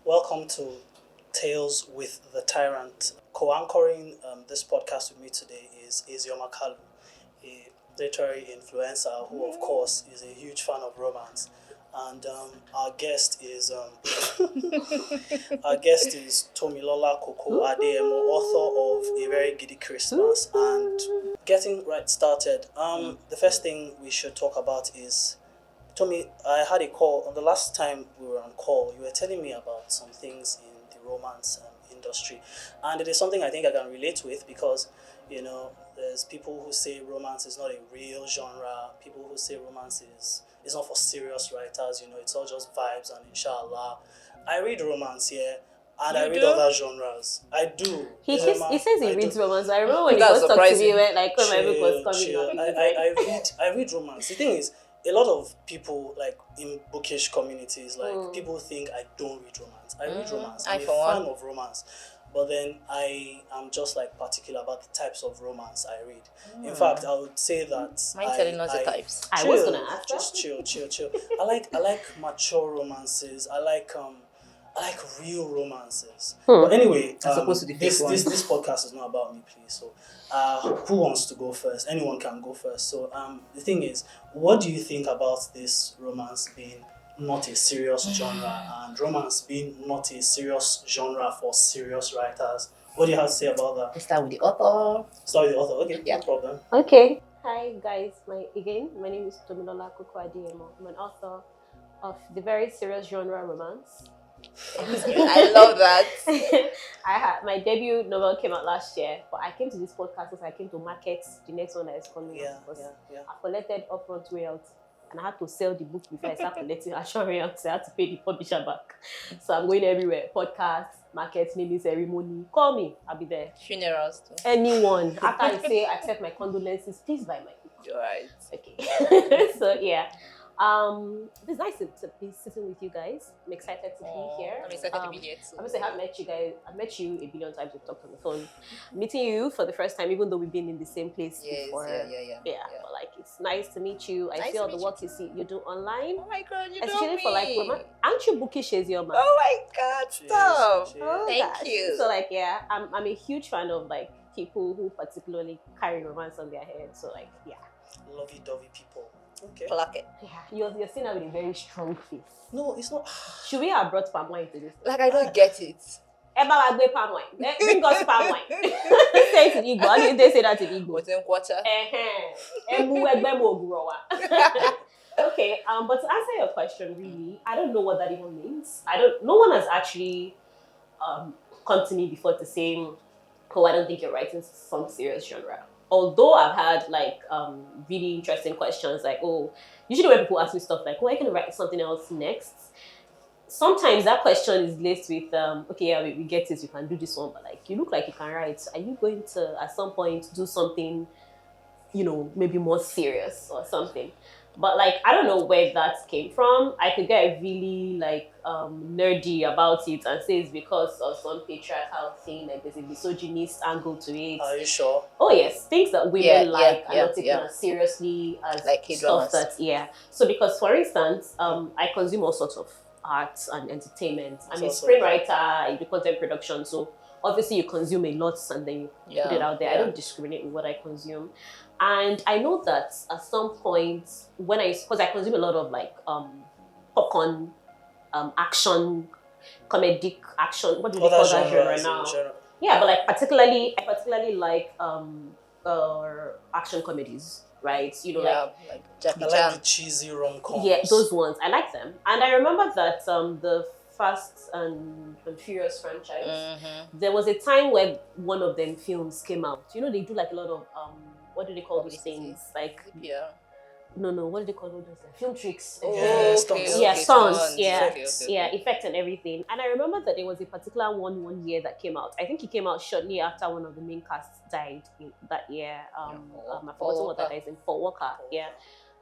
Welcome to Tales with the Tyrant. Co-anchoring this podcast with me today is Isioma Kalu, a literary influencer who, of course, is a huge fan of romance. And our guest is Tomilola Koko Adeyemo, author of A Very Giddy Christmas. And getting right started, the first thing we should talk about is Tommy, I had a call the last time we were on call. You were telling me about some things in the romance industry, and it is something I think I can relate with because, there's people who say romance is not a real genre. People who say romance is not for serious writers. It's all just vibes and inshallah. I read romance here. And I read other genres. I do. He says he reads romance. I remember when he was talking to me when my book was coming out. I read romance. The thing is, a lot of people, like in bookish communities, people think I don't read romance. I read romance. I'm a fan of romance. But then I am just particular about the types of romance I read. In fact, I would say that Mind telling us the types. I was gonna ask just chill. I like mature romances. I like real romances. But anyway, this podcast is not about me, please. So who wants to go first? Anyone can go first. So the thing is, what do you think about this romance being not a serious genre and romance being not a serious genre for serious writers? What do you have to say about that? We start with the author. Okay, yeah. No problem. Okay. Hi guys, my name is Tomilola Koko Adeyemo. I'm an author of the very serious genre romance. I love that. My debut novel came out last year, but I came to this podcast because I came to market the next one that is coming out. I collected upfront royalties and I had to sell the book before I start collecting actual royalties. I had to pay the publisher back. So I'm going everywhere. Podcasts, markets, naming ceremony. Call me, I'll be there. Funerals too. Anyone. After I say accept my condolences, please buy my book. You're right. Okay. So yeah. It's nice to be sitting with you guys. I'm excited to be here. I'm excited to be here too. Obviously, I've met you guys. I've met you a billion times. We've talked on the phone. Meeting you for the first time, even though we've been in the same place before. Yeah. But it's nice to meet you. I see all the work you do online. Oh my God, you especially know me. for romance. Aren't you bookish as your man? Oh my God, stop. Thank you. So I'm a huge fan of people who particularly carry romance on their head. So Lovey-dovey people. Okay. Pluck it. Yeah, you're seeing her with a very strong face. No, it's not. Should we have brought palm wine to this? I don't get it. Emma will palm wine. Bring us palm wine. Say it in Igbo. How do they say that in Igbo? What's in water? Okay. But to answer your question, really, I don't know what that even means. No one has actually come to me before to say, "Oh, I don't think you're writing some serious genre." Although I've had really interesting questions usually when people ask me stuff like, "Oh, are you going to write something else next?" Sometimes that question is laced with, we get it, you can do this one, but you look like you can write. Are you going to at some point do something, maybe more serious or something? But I don't know where that came from. I could get really nerdy about it and say it's because of some patriarchal thing, there's a misogynist angle to it. Are you sure? Oh yes, things that women are not taken as seriously as stuff K-dramas. So because for instance, I consume all sorts of art and entertainment. I'm a screenwriter, I do content production, so obviously you consume a lot and then you put it out there. I don't discriminate with what I consume. And I know that at some point because I consume a lot of popcorn, action, comedic action. What do they call that genre now? Yeah, but I particularly like action comedies, right? like Jackie Chan. I like the cheesy rom-coms. Yeah, those ones. I like them. And I remember that the Fast and Furious franchise, there was a time when one of them films came out. They do a lot of what do they call those things? No, what do they call those things? Film tricks. Stunts. Effects and everything. And I remember that there was a particular one year that came out. I think it came out shortly after one of the main casts died in that year. I forgot what that is in Fort Walker. Yeah.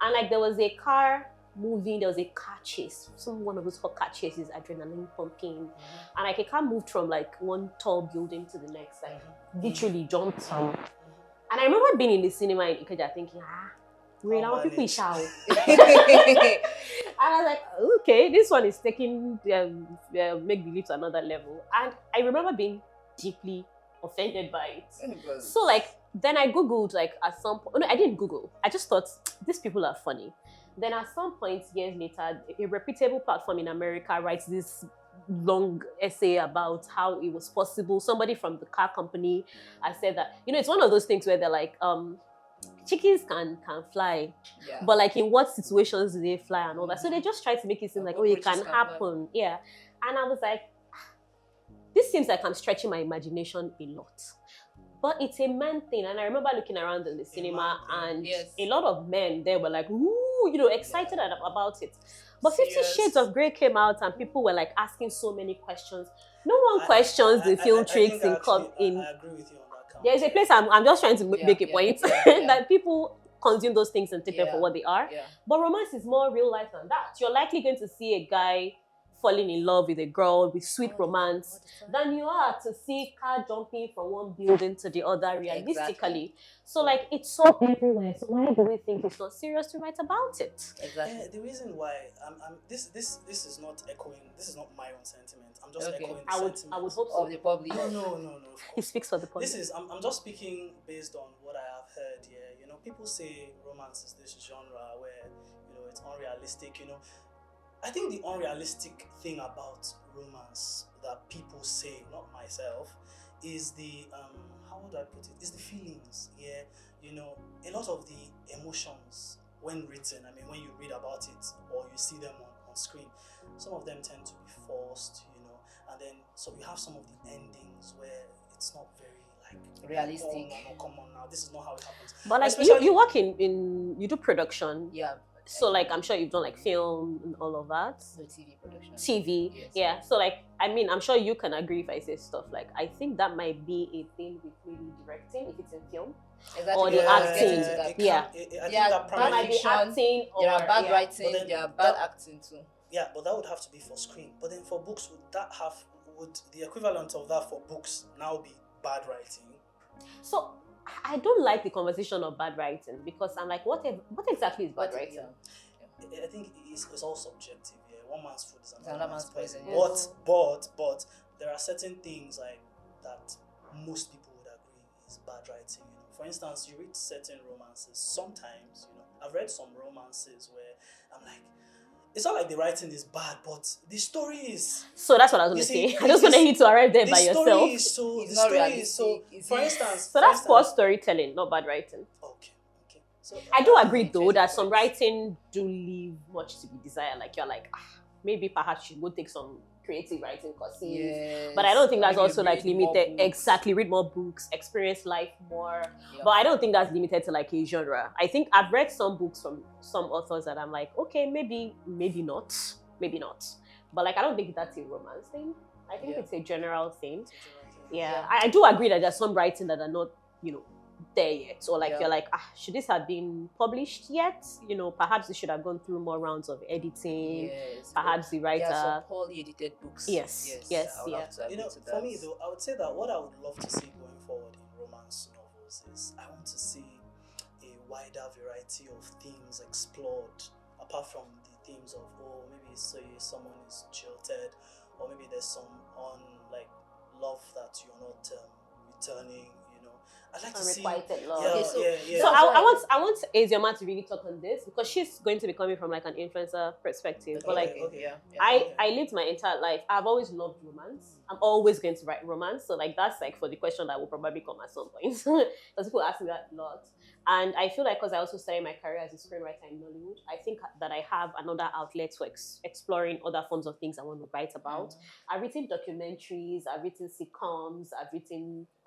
And there was a car moving, there was a car chase. One of those hot car chases, adrenaline pumping. And a car moved from one tall building to the next, literally jumped. And I remember being in the cinema in Ikeja thinking, Real, I want people manage. shout. And I was like, okay, this one is taking make believe to another level. And I remember being deeply offended by it. So like then I googled like at some point. No, I didn't Google. I just thought these people are funny. Then at some point years later, a reputable platform in America writes this long essay about how it was possible. Somebody from the car company has said that, it's one of those things where they're like, chickens can fly, but like in what situations do they fly and all that? So they just try to make it seem like, it can happen. Yeah. And I was like, this seems like I'm stretching my imagination a lot. But it's a man thing. And I remember looking around in the cinema and a lot of men there were like, ooh, excited about it. But 50 Shades of Grey came out and people were like asking so many questions. No one questions the film tricks in. I agree with you on that count. There's a place I'm just trying to make a point that people consume those things and take them for what they are. Yeah. But romance is more real life than that. You're likely going to see a guy falling in love with a girl with sweet romance than you are to see car jumping from one building to the other realistically. Exactly. So like it's so everywhere. So why do we think it's not serious to write about it? Exactly. The reason why this is not echoing. This is not my own sentiment. I'm just echoing the sentiment. I would hope so. Of the public. No. He speaks for the public. I'm just speaking based on what I have heard. Yeah, people say romance is this genre where it's unrealistic. I think the unrealistic thing about romance that people say, not myself, is the how would I put it? Is the feelings. Yeah, a lot of the emotions when written. I mean, when you read about it or you see them on screen, some of them tend to be forced. And then so you have some of the endings where it's not very like realistic. Come on now, this is not how it happens. But like you work in you do production. Yeah. So like I'm sure you've done like film and all of that. No, TV production. TV, yeah. So like I mean I'm sure you can agree if I say stuff like I think that might be a thing with maybe directing if it's in film. Exactly. Or the acting. I think that might be acting or there are bad writing, there are bad acting too. Yeah, but that would have to be for screen. But then for books, would the equivalent of that for books now be bad writing? So I don't like the conversation of bad writing because I'm like, what exactly is bad writing? Yeah. I think it's all subjective. Yeah, one man's food is another man's poison. Yes. But there are certain things like that most people would agree is bad writing. For instance, you read certain romances. Sometimes, I've read some romances where I'm like, it's not like the writing is bad, but the story is. So that's what I was going to say. I just wanted you to arrive there by yourself. The story is so. For instance. So that's poor storytelling, not bad writing. Okay. So I do agree though that some writing do leave much to be desired. Like you're like, maybe perhaps you should go take some creative writing courses. Yes. But I don't think that's also like limited. Exactly, read more books, experience life more. Yeah. But I don't think that's limited to like a genre. I think I've read some books from some authors that I'm like, okay, maybe not. But like I don't think that's a romance thing. I think it's a general thing. Yeah. I do agree that there's some writing that are not, there yet, or like you're like, should this have been published yet? Perhaps it should have gone through more rounds of editing. Yes, perhaps the writer. There are some poorly edited books. Yes. For me though, I would say that what I would love to see going forward in romance novels is I want to see a wider variety of themes explored, apart from the themes of maybe say someone is jilted, or maybe there's some love that you're not returning. I'd like to see unrequited love. Yeah. So I want Azioma to really talk on this because she's going to be coming from like an influencer perspective. But I lived my entire life. I've always loved romance. I'm always going to write romance. So like that's like for the question that will probably come at some point. Because people ask me that a lot. And I feel like because I also started my career as a screenwriter in Nollywood, I think that I have another outlet for exploring other forms of things I want to write about. I've written documentaries, I've written sitcoms, I've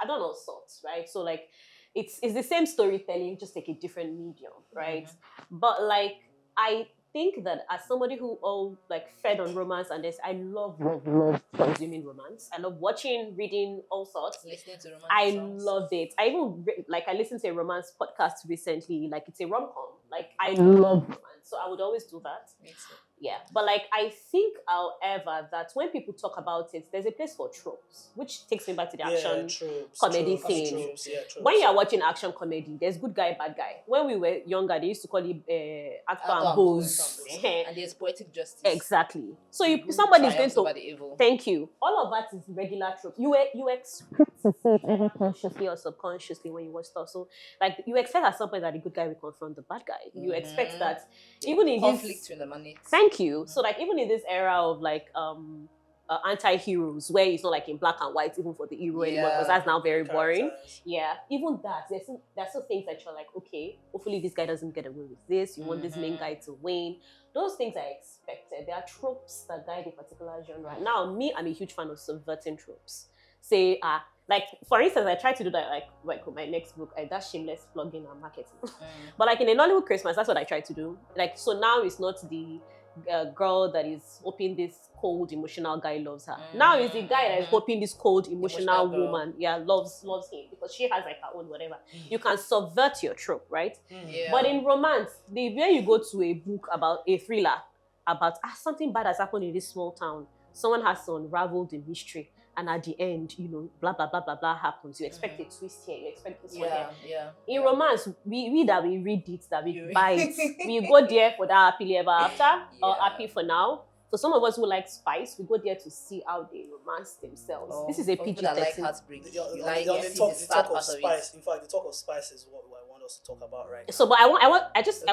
done all sorts, right? So like it's the same storytelling, just like a different medium, right? But like I think that as somebody who all like fed on romance and this, I love consuming romance. I love watching, reading, all sorts. Listening to romance. I loved it. I even I listened to a romance podcast recently. Like it's a rom-com. Like I love romance, so I would always do that. Yeah, but like I think, however, that when people talk about it, there's a place for tropes, which takes me back to the action comedy thing. When you're watching action comedy, there's good guy, bad guy. When we were younger, they used to call it actor and bose. And there's poetic justice. Exactly. So somebody's going Triumphs to over the evil. thank you. All of that is regular trope. You expect to see it either consciously or subconsciously when you watch stuff. So like you expect at some point that the good guy will confront the bad guy. You expect that even in conflict this in the money. thank you. So like even in this era of like anti-heroes where it's not like in black and white even for the hero anymore because that's now very boring. Yeah, even that there's still things that you're like, okay, hopefully this guy doesn't get away with this. You want this main guy to win. Those things are expected. There are tropes that guide a particular genre. Now, me, I'm a huge fan of subverting tropes. Say, like for instance, I tried to do that like with my next book. That's shameless plugging and marketing. But like in a Nollywood Christmas, that's what I tried to do. Like so now it's not the girl that is hoping this cold emotional guy loves her. Now it's the guy that is hoping this cold emotional woman loves him because she has like her own whatever. You can subvert your trope, right? But in romance, the way you go to a book about a thriller about something bad has happened in this small town, someone has to unravel the mystery, and at the end, blah blah blah blah blah happens. You expect a twist here, you expect this one here. In romance, we that we read it, that we buy it, we go there for that happily ever after or happy for now. For some of us who like spice, we go there to see how they romance themselves. This is a PG-13. Like heartbreak. The talk of spice. In fact, the talk of spice is what I want us to talk about right now. So, but I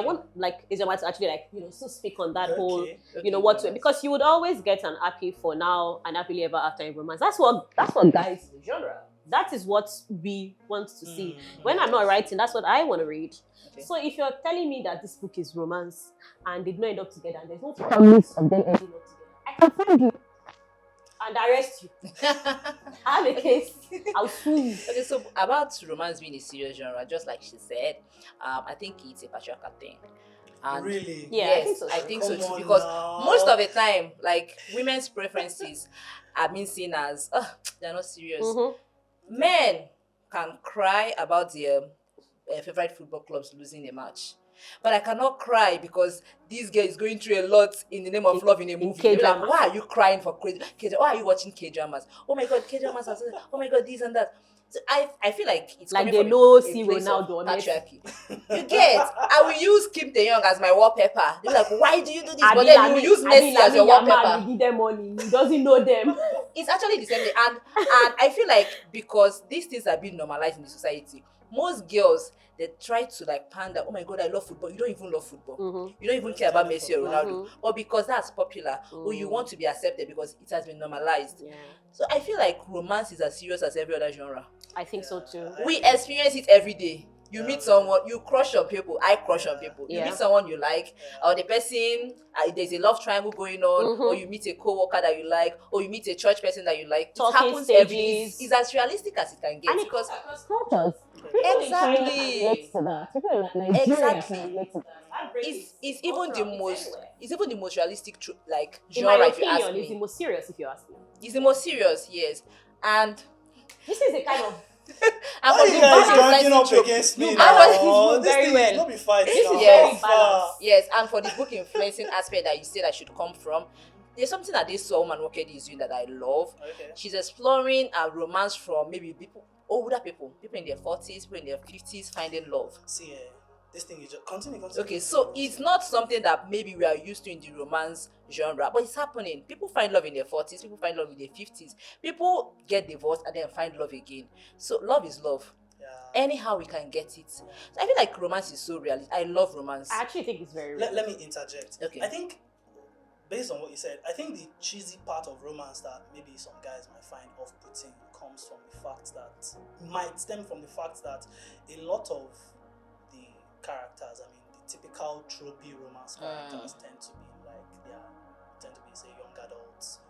want like Ijoma to actually like still speak on that whole because you would always get an happy for now and happily ever after in romance. That's what guys in the genre. That is what we want to see. When I'm not writing, that's what I want to read. Okay. So if you're telling me that this book is romance and they did not end up together and there's no promise of them ending up together, I can find you and arrest you. I have a case. I'll sue you. Okay, so about romance being a serious genre, just like she said, I think it's a patriarchal thing. And really? Yeah, yes, I think so too. Because most of the time, like women's preferences are being seen as they're not serious. Men can cry about their favorite football clubs losing a match. But I cannot cry because this girl is going through a lot in the name of love in a movie. Like, why are you crying for crazy? Why are you watching K-dramas? Oh my God, K-dramas are oh my God, this and that. So I feel like it's like they know see Ronaldo patriarchy. You get? I will use Kim Tae-young as my wallpaper. They're like, why do you do this? But then you will use Messi as your wallpaper. You give them money. He doesn't know them. It's actually the same thing. And I feel like because these things are being normalized in the society, most girls, they try to like pander, oh my God, I love football. You don't even love football. You don't even care about Messi or Ronaldo. Or because that's popular, or you want to be accepted because it has been normalized. Yeah. So I feel like romance is as serious as every other genre. I think so too. We experience it every day. You meet someone, you crush on people, I crush on people. You meet someone you like, or the person, there's a love triangle going on, or you meet a co-worker that you like, or you meet a church person that you like. It happens every day. It's as realistic as it can get. And because cultures. Exactly. Exactly. It's even the most realistic like genre. In my if you ask opinion, me. it's the most serious if you ask me. It's the most serious, yes. And this is a kind of why are you guys ranking up against me now? Very well. Not be fighting. This is very balanced. Yes, and for the book influencing aspect that you said I should come from, there's something that this woman Wokedi is doing that I love. Okay. She's exploring a romance from maybe older people in their 40s, people in their 50s finding love. See, this thing you just continue. Okay, so it's not something that maybe we are used to in the romance genre, but it's happening. People find love in their 40s, people find love in their 50s. People get divorced and then find love again. So love is love. Yeah. Anyhow we can get it. So I feel like romance is so realistic. I love romance. I actually think it's very real. Let me interject. Okay. I think based on what you said, I think the cheesy part of romance that maybe some guys might find off-putting comes from the fact that a lot of the characters, I mean, the typical tropey romance characters tend to be say young adults,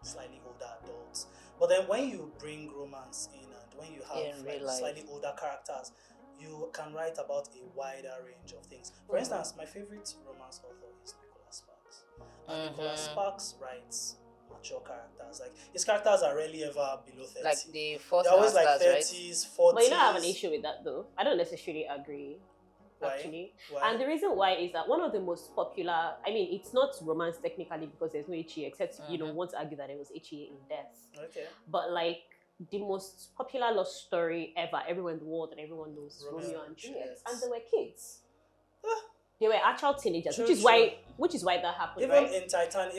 slightly older adults. But then when you bring romance in and when you have slightly older characters, you can write about a wider range of things. For instance, my favorite romance author is Nicholas Sparks. And Nicholas Sparks writes mature characters. Like his characters are rarely ever below 30. Like the first they're always like 30s, right? 40s. But you don't have an issue with that though. I don't necessarily agree. actually. Why? And the reason why is that one of the most popular, I mean, it's not romance technically because there's no HEA, except, want to argue that there was HEA in death. Okay. But like, the most popular love story ever, everyone in the world and everyone knows, Romeo and Juliet. And they were kids. They were actual teenagers, which is why that happened. Even right? in Titanic,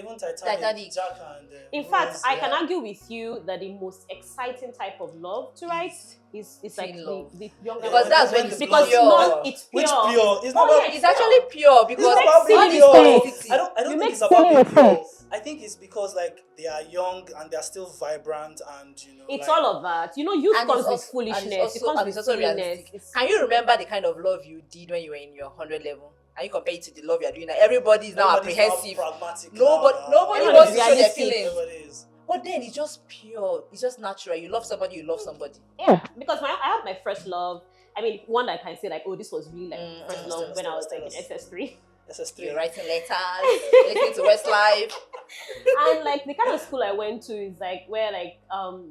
Jack and in fact, I can argue with you that the most exciting type of love to write is like the younger because that's when it's because pure. it's pure. Which pure? It's not about it's actually pure because all this I don't think it's about being pure. I think it's because like they are young and they are still vibrant and it's like, all of that. Youth comes with foolishness. It comes with also silliness. Can you remember the kind of love you did when you were in your 100 level? And you compare it to the love you're doing now. Everybody is now apprehensive. Pragmatic. Nobody Everyone wants is to show their realistic. feelings. But then it's just pure. It's just natural. You love somebody, you love somebody. Yeah, because I had my first love. I mean, one that I can say like, oh, this was really like first love when I was like in SS3. You're writing letters, listening to Westlife. And like the kind of school I went to is like where like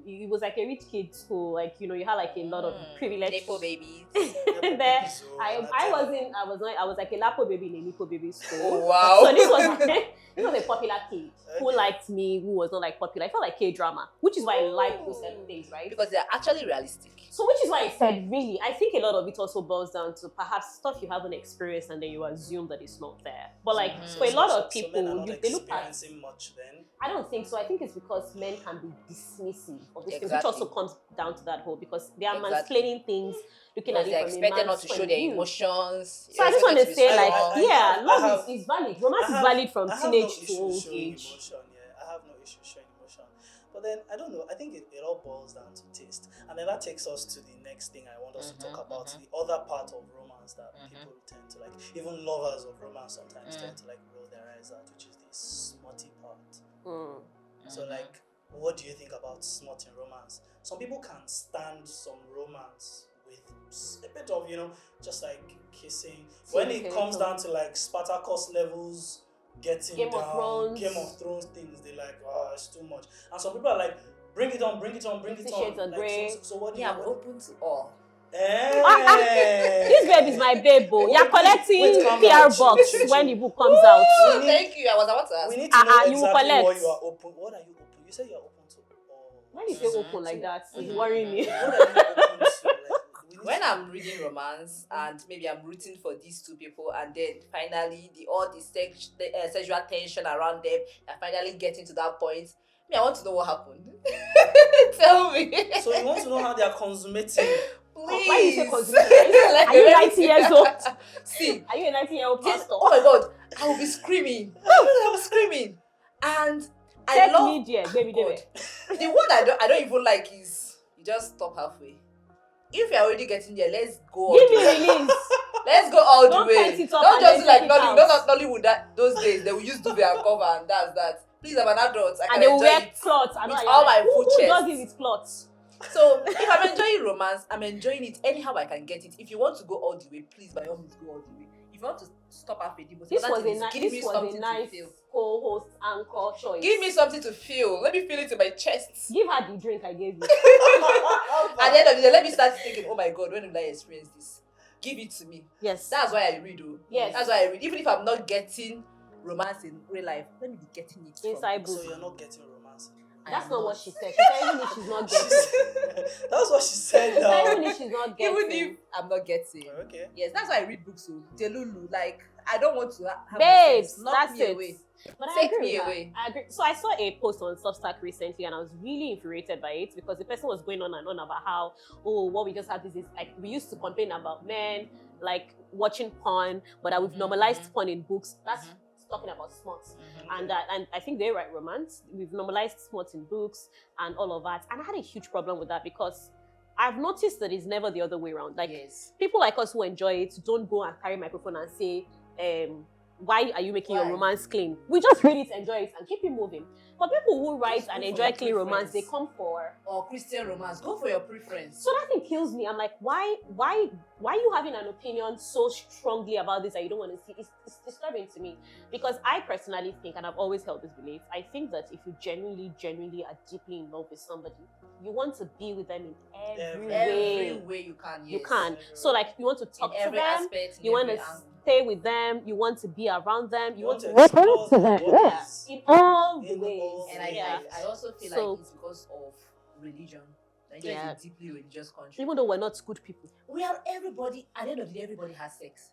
it was like a rich kid school, like you had like a lot of privilege. Nepo babies. There I was like a Lapo baby in a Nepo baby school. Oh wow. So this was a popular kid who liked me, who was not like popular. I felt like K-drama, which is why I like those certain things, right? Because they're actually realistic. So which is why I said really, I think a lot of it also boils down to perhaps stuff you haven't experienced and then you assume that it's not there. But like for a lot of people, men are not they look at experiencing much then. I don't think so. I think it's because men can be dismissive of these things, Exactly. which also comes down to that whole because they are Exactly. mansplaining things, looking at They're it from a expected not man's to point show of their view. emotions. So I just want to say, like, I love have- is valid. Romance is valid from I have teenage no to issue old showing age. emotion, yeah. I have no issue showing emotion. But then, I don't know, I think it all boils down to taste. And then that takes us to the next thing I want us to talk about, the other part of romance that people tend to like, even lovers of romance sometimes tend to like roll their eyes at, which is the smutty part. So like, what do you think about smut in romance? Some people can stand some romance with a bit of, just like kissing. When it comes down to like Spartacus levels, getting Game down, of Thrones. Game of Thrones things, they like, oh, it's too much. And some people are like, bring it on, bring it on, bring it 50 on. Shades of Like, Grey. so what do Yeah, you I'm open to all. This babe is my babe. You're collecting calm PR down, box chill. when the book comes out. Oh, thank you. I was about to ask. We need to know you will exactly what collect. you are open. What are you open? You say you are open to. When you say open like that, it's worrying me. What are you open to? Like, we need When to- I'm reading romance and maybe I'm rooting for these two people and then finally the sexual tension around them and finally getting to that point, I want to know what happened. Tell me. So you want to know how they are consummating? Please. Why you say consumer? Like Are you a very- 90 years old? See, Are you a 90-year-old yes, pastor? oh my god, I will be screaming. I was screaming. And I Take love me there, baby, God. baby. The one I don't even like is you just stop halfway. If you're already getting there, let's go all Give the me way. release. Let's go all Don't the way. tight it up Don't and just then do like take it Nollywood. out. Not Nollywood that those days they will use duvet and cover and that's that. Please, I'm an adult. I And can they will enjoy wear it. cloths. I know with you're all like, my full who chest. does it with cloths? So if I'm enjoying romance, I'm enjoying it anyhow I can get it. If you want to go all the way, please by all means go all the way. If you want to stop halfway, the most This important was thing a, is give me this was something a nice to feel. co-host anchor choice. Give me something to feel. Let me feel it in my chest. Give her the drink I gave you. At the end of the day, let me start thinking, oh my god, when will I experience this? Give it to me. Yes. That's why I read. Yes. That's why I read. Even if I'm not getting romance in real life, let me be getting it from Inside books. So book. you're not getting romance. I That's am not what she said. She said even if she's not getting. That's what she said She said now. even if she's not getting. Even if I'm not getting. Okay. Yes, that's why I read books. So Delulu, like I don't want to have my Babes, friends knock that's me it. away. But I Take agree me with her. away. I agree. So I saw a post on Substack recently, and I was really infuriated by it because the person was going on and on about how, oh, what we just had is like we used to complain about men like watching porn, but that we've normalized porn in books. That's talking about smut, and I think they write romance. We've normalized smut in books and all of that, and I had a huge problem with that because I've noticed that it's never the other way around. Like Yes. people like us who enjoy it don't go and carry microphone and say, why are you making your Why? romance clean? We just read it, enjoy it, and keep it moving. But people who write Just and go for enjoy your clean romance, they preference. come for. Or Christian romance. Go for your preference. So that thing kills me. I'm like, why why are you having an opinion so strongly about this that you don't want to see? It's disturbing to me, because I personally think, and I've always held this belief, I think that if you genuinely are deeply in love with somebody, you want to be with them in every way you can. Yes. You can. So like, you want to talk to them, aspect, you want to stay with them, you want to be around them, you want to explore them in all the ways. And I also feel like it's because of religion. Nigeria is a deeply religious country. Even though we're not good people. We are everybody, at the end of the day, everybody has sex.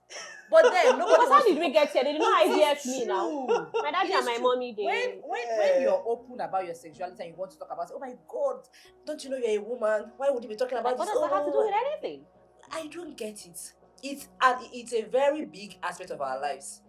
But then, nobody how did we get here? They didn't know IVF me now. My daddy and my mommy did. When you're open about your sexuality and you want to talk about it, oh my God, don't you know you're a woman? Why would you be talking about this? What does that have to do with anything? I don't get it. It's a very big aspect of our lives.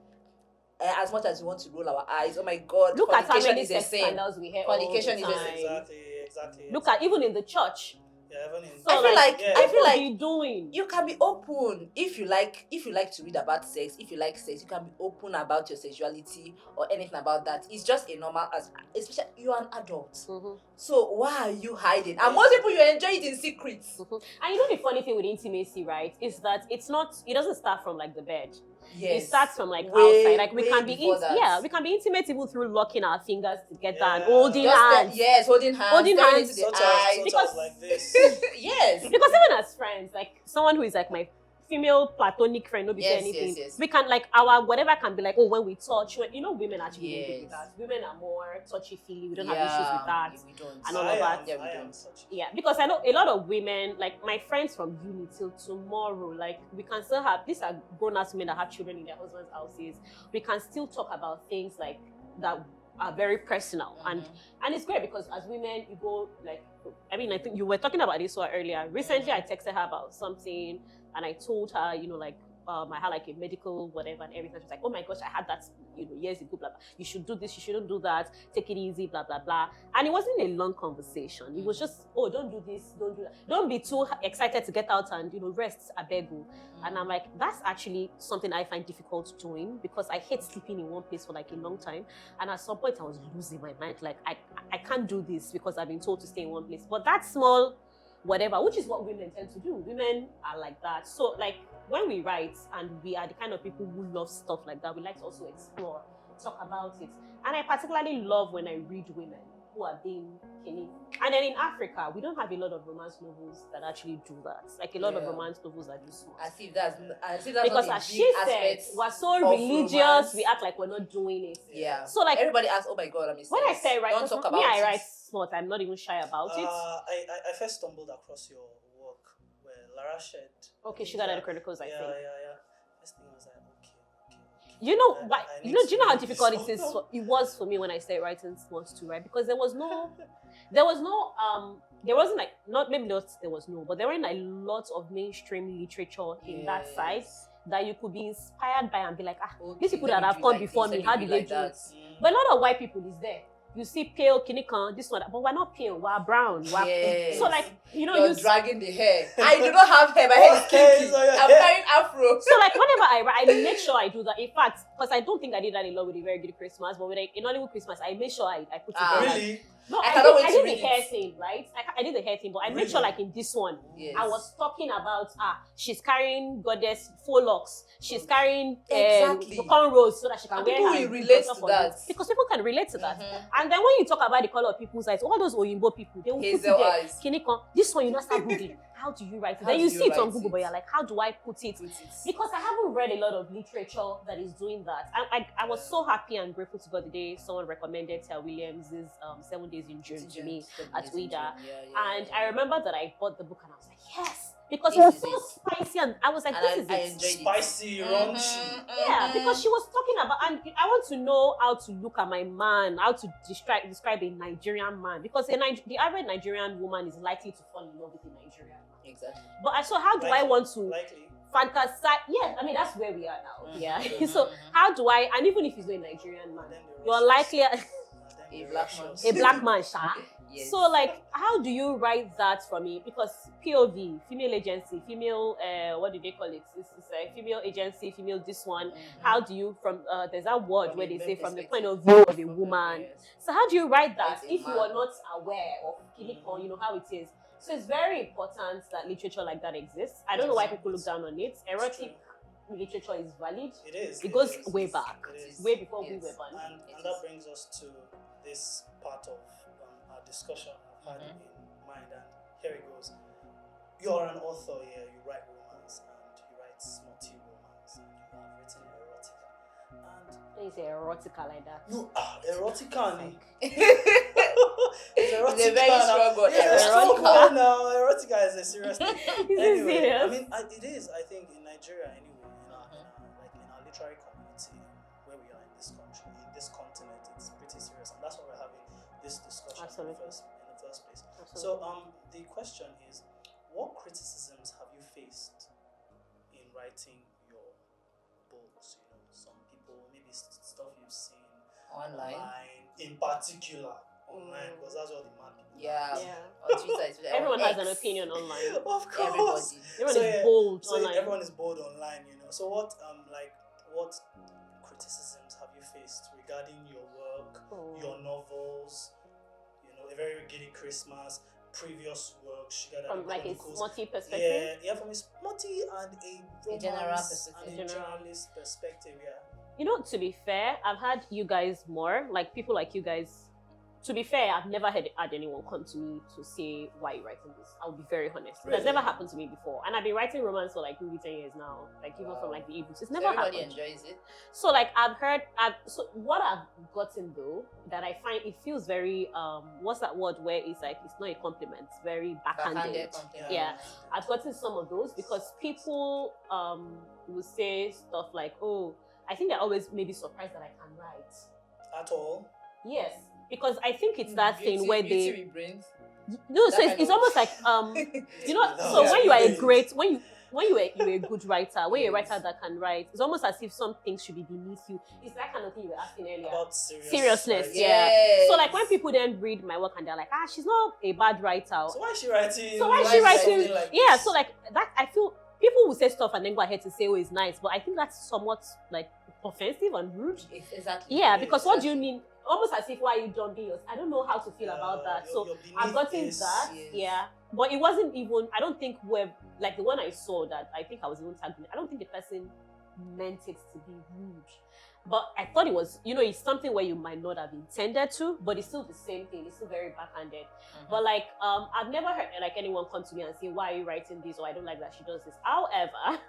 As much as we want to roll our eyes, oh my God, look at how many sex scandals we hear. Fornication is a sin. Exactly. Look at even in the church. Yeah, even in I feel like doing. You can be open if you like to read about sex. If you like sex, you can be open about your sexuality or anything about that. It's just a normal, especially you're an adult. Mm-hmm. So why are you hiding? And most people, you enjoy it in secret. Mm-hmm. And you know the funny thing with intimacy, right? Is that it doesn't start from like the bed. Yes. It starts from like outside. Like we can be intimate even through locking our fingers together and holding hands. Holding hands into the eyes. Because like this. Yes. Because even as friends, like someone who is like my female platonic friend, nobody say anything. Yes. We can like our whatever can be like, oh, when we touch, women actually don't do that. Women are more touchy-feely. We don't have issues with that. We don't. And all of that. Yeah, we don't. Yeah, because I know a lot of women, like my friends from uni till tomorrow, like we can still have, these are grown-ass women that have children in their husbands' houses. We can still talk about things like that are very personal. Mm-hmm. And it's great because as women, you go like, I think you were talking about this earlier. Recently, I texted her about something and I told her, I had like a medical whatever and everything. She's like, oh my gosh, I had that, years ago, blah, blah. You should do this, you shouldn't do that, take it easy, blah, blah, blah. And it wasn't a long conversation. It was just, oh, don't do this, don't do that. Don't be too excited to get out and, rest, I beg you. And I'm like, that's actually something I find difficult doing because I hate sleeping in one place for like a long time. And at some point I was losing my mind. Like, I can't do this because I've been told to stay in one place. But that small whatever, which is what women tend to do. Women are like that. So like when we write and we are the kind of people who love stuff like that, we like to also explore, talk about it. And I particularly love when I read women who are being skinny. And then in Africa, we don't have a lot of romance novels that actually do that. Like a lot of romance novels that do smart. As if that's because as she said, we're so religious, romance. We act like we're not doing it. Yeah. So like everybody asks, oh my God, when I say write, don't talk about I write smart. I'm not even shy about it. I first stumbled across your work where Lara shared. Okay, she got at the criticals, I think. Yeah. First thing was like, okay. Do you know how difficult it was for me when I started writing smart to write? Because there wasn't but there weren't a lot of mainstream literature in that side that you could be inspired by and be like, these people that have come before me, how did they do it? But a lot of white people is there. You see pale, kinikan, this one, but we're not pale, we're brown. So like, you're dragging the hair. I do not have hair, my hair is kinky. I'm wearing afro. So like whenever I write, I make sure I do that. In fact, because I don't think I did that a lot with A Very Good Christmas, but with a Nollywood Christmas, I made sure I put it there. Really? No, I did the hair thing, right? I did the hair thing, but I made sure like in this one, I was talking about, she's carrying goddess faux locks. She's carrying cornrows so that she can wear her. People will relate to that. Because people can relate to that. And then when you talk about the color of people's eyes, all those Oyinbo people, they will put it there. Kinikon, this one you not start Googling. How do you write it? Then you see it on Google, but you're like, how do I put it? Because I haven't read a lot of literature that is doing that. I was so happy and grateful to God the day someone recommended Tia Williams' 7 Days in June to me at Ouida. And I remember that I bought the book and I was like, yes! Because it was so spicy and I was like, this is it. Spicy, raunchy. Yeah, because she was talking about, and I want to know how to look at my man, how to describe a Nigerian man. Because the average Nigerian woman is likely to fall in love with a Nigerian man. Exactly. But so how do I want to fantasize? Yeah, I mean, that's where we are now. Yeah. So how do and even if he's not a Nigerian man, you're likely... A black man. A black man, Yes. So, like, how do you write that for me? Because POV, female agency, female, what do they call it? It's a female agency, female this one. How do you, there's that word From where a they male say from the point of perspective. view of a woman. Yes. So, how do you write that Write a if you man. are not aware of Kilikon, you know, how it is? So, it's very important that literature like that exists. I don't know why people look down on it. Erotic literature is valid. It is. It goes is. way back, It is. way before we Yes. were born. And that brings us to this part of our discussion I've had in mind, and here it goes. You're an author here, you write romance and you write smutty romance and you have written erotica. And When you say erotica like that, you are erotica. like, It's erotica. It's a very strong word. It's a strong Erotica. word now. Erotica is a serious thing. is it Anyway, serious? I mean, it is. I think in Nigeria, anyway, in our literary community, where we are in this country, in this continent, it's pretty serious, and that's why we're having this discussion in the first place. Absolutely. So, the question is, what criticisms have you faced in writing your books? You know, some people maybe stuff you've seen Online. in particular online, because that's what the mad people. Yeah. Yeah. On Twitter, it's Everyone has an X. opinion online. Of course. Everybody. Everyone So, is yeah, bold So online. everyone is bold online, you know. So what criticisms have you faced regarding your work, your novels, you know, A Very Giddy Christmas, previous work, Sugar Daddy From like a Chronicles? smutty perspective. Yeah, from a smutty and a general romance perspective. and a journalist perspective, yeah. You know, to be fair, I've had you guys more, like people like you guys. To be fair, I've never had anyone come to me to say, why are you writing this? I'll be very honest. It has never happened to me before. And I've been writing romance for like maybe 10 years now. Like even from like the ebooks. It's never Everybody happened. enjoys it. So like so what I've gotten though, that I find it feels very, what's that word where it's like, it's not a compliment, it's very backhanded. compliment. Yeah. I've gotten some of those because people will say stuff like, oh, I think they're always maybe surprised that I can write. At all? Yes, because I think it's that thing where beauty they with brains. no. So that kind it's of- almost like you know. No, So yeah, when you are a it great is. you're a good writer, when you're a Yes. writer that can write, it's almost as if some things should be beneath you. It's that kind of thing you were asking earlier. About Seriousness, writing. yeah. Yes. So like when people then read my work and they're like, she's not a bad writer. So why is she writing? So why is she writing? something like Yeah, this? so like that, I feel people will say stuff and then go ahead to say, oh, it's nice, but I think that's somewhat like offensive and rude. Exactly. Yeah, because what do you Exactly. mean? Almost as if why are you dumping yours? I don't know how to feel about that. So you're I've beneath gotten this. that, Yes. yeah. But it wasn't even, I don't think like the one I saw that I think I was even tagged in, I don't think the person meant it to be rude. But I thought it was, you know, it's something where you might not have intended to, but it's still the same thing. It's still very backhanded. But like, I've never heard like anyone come to me and say, why are you writing this? Or I don't like that she does this. However,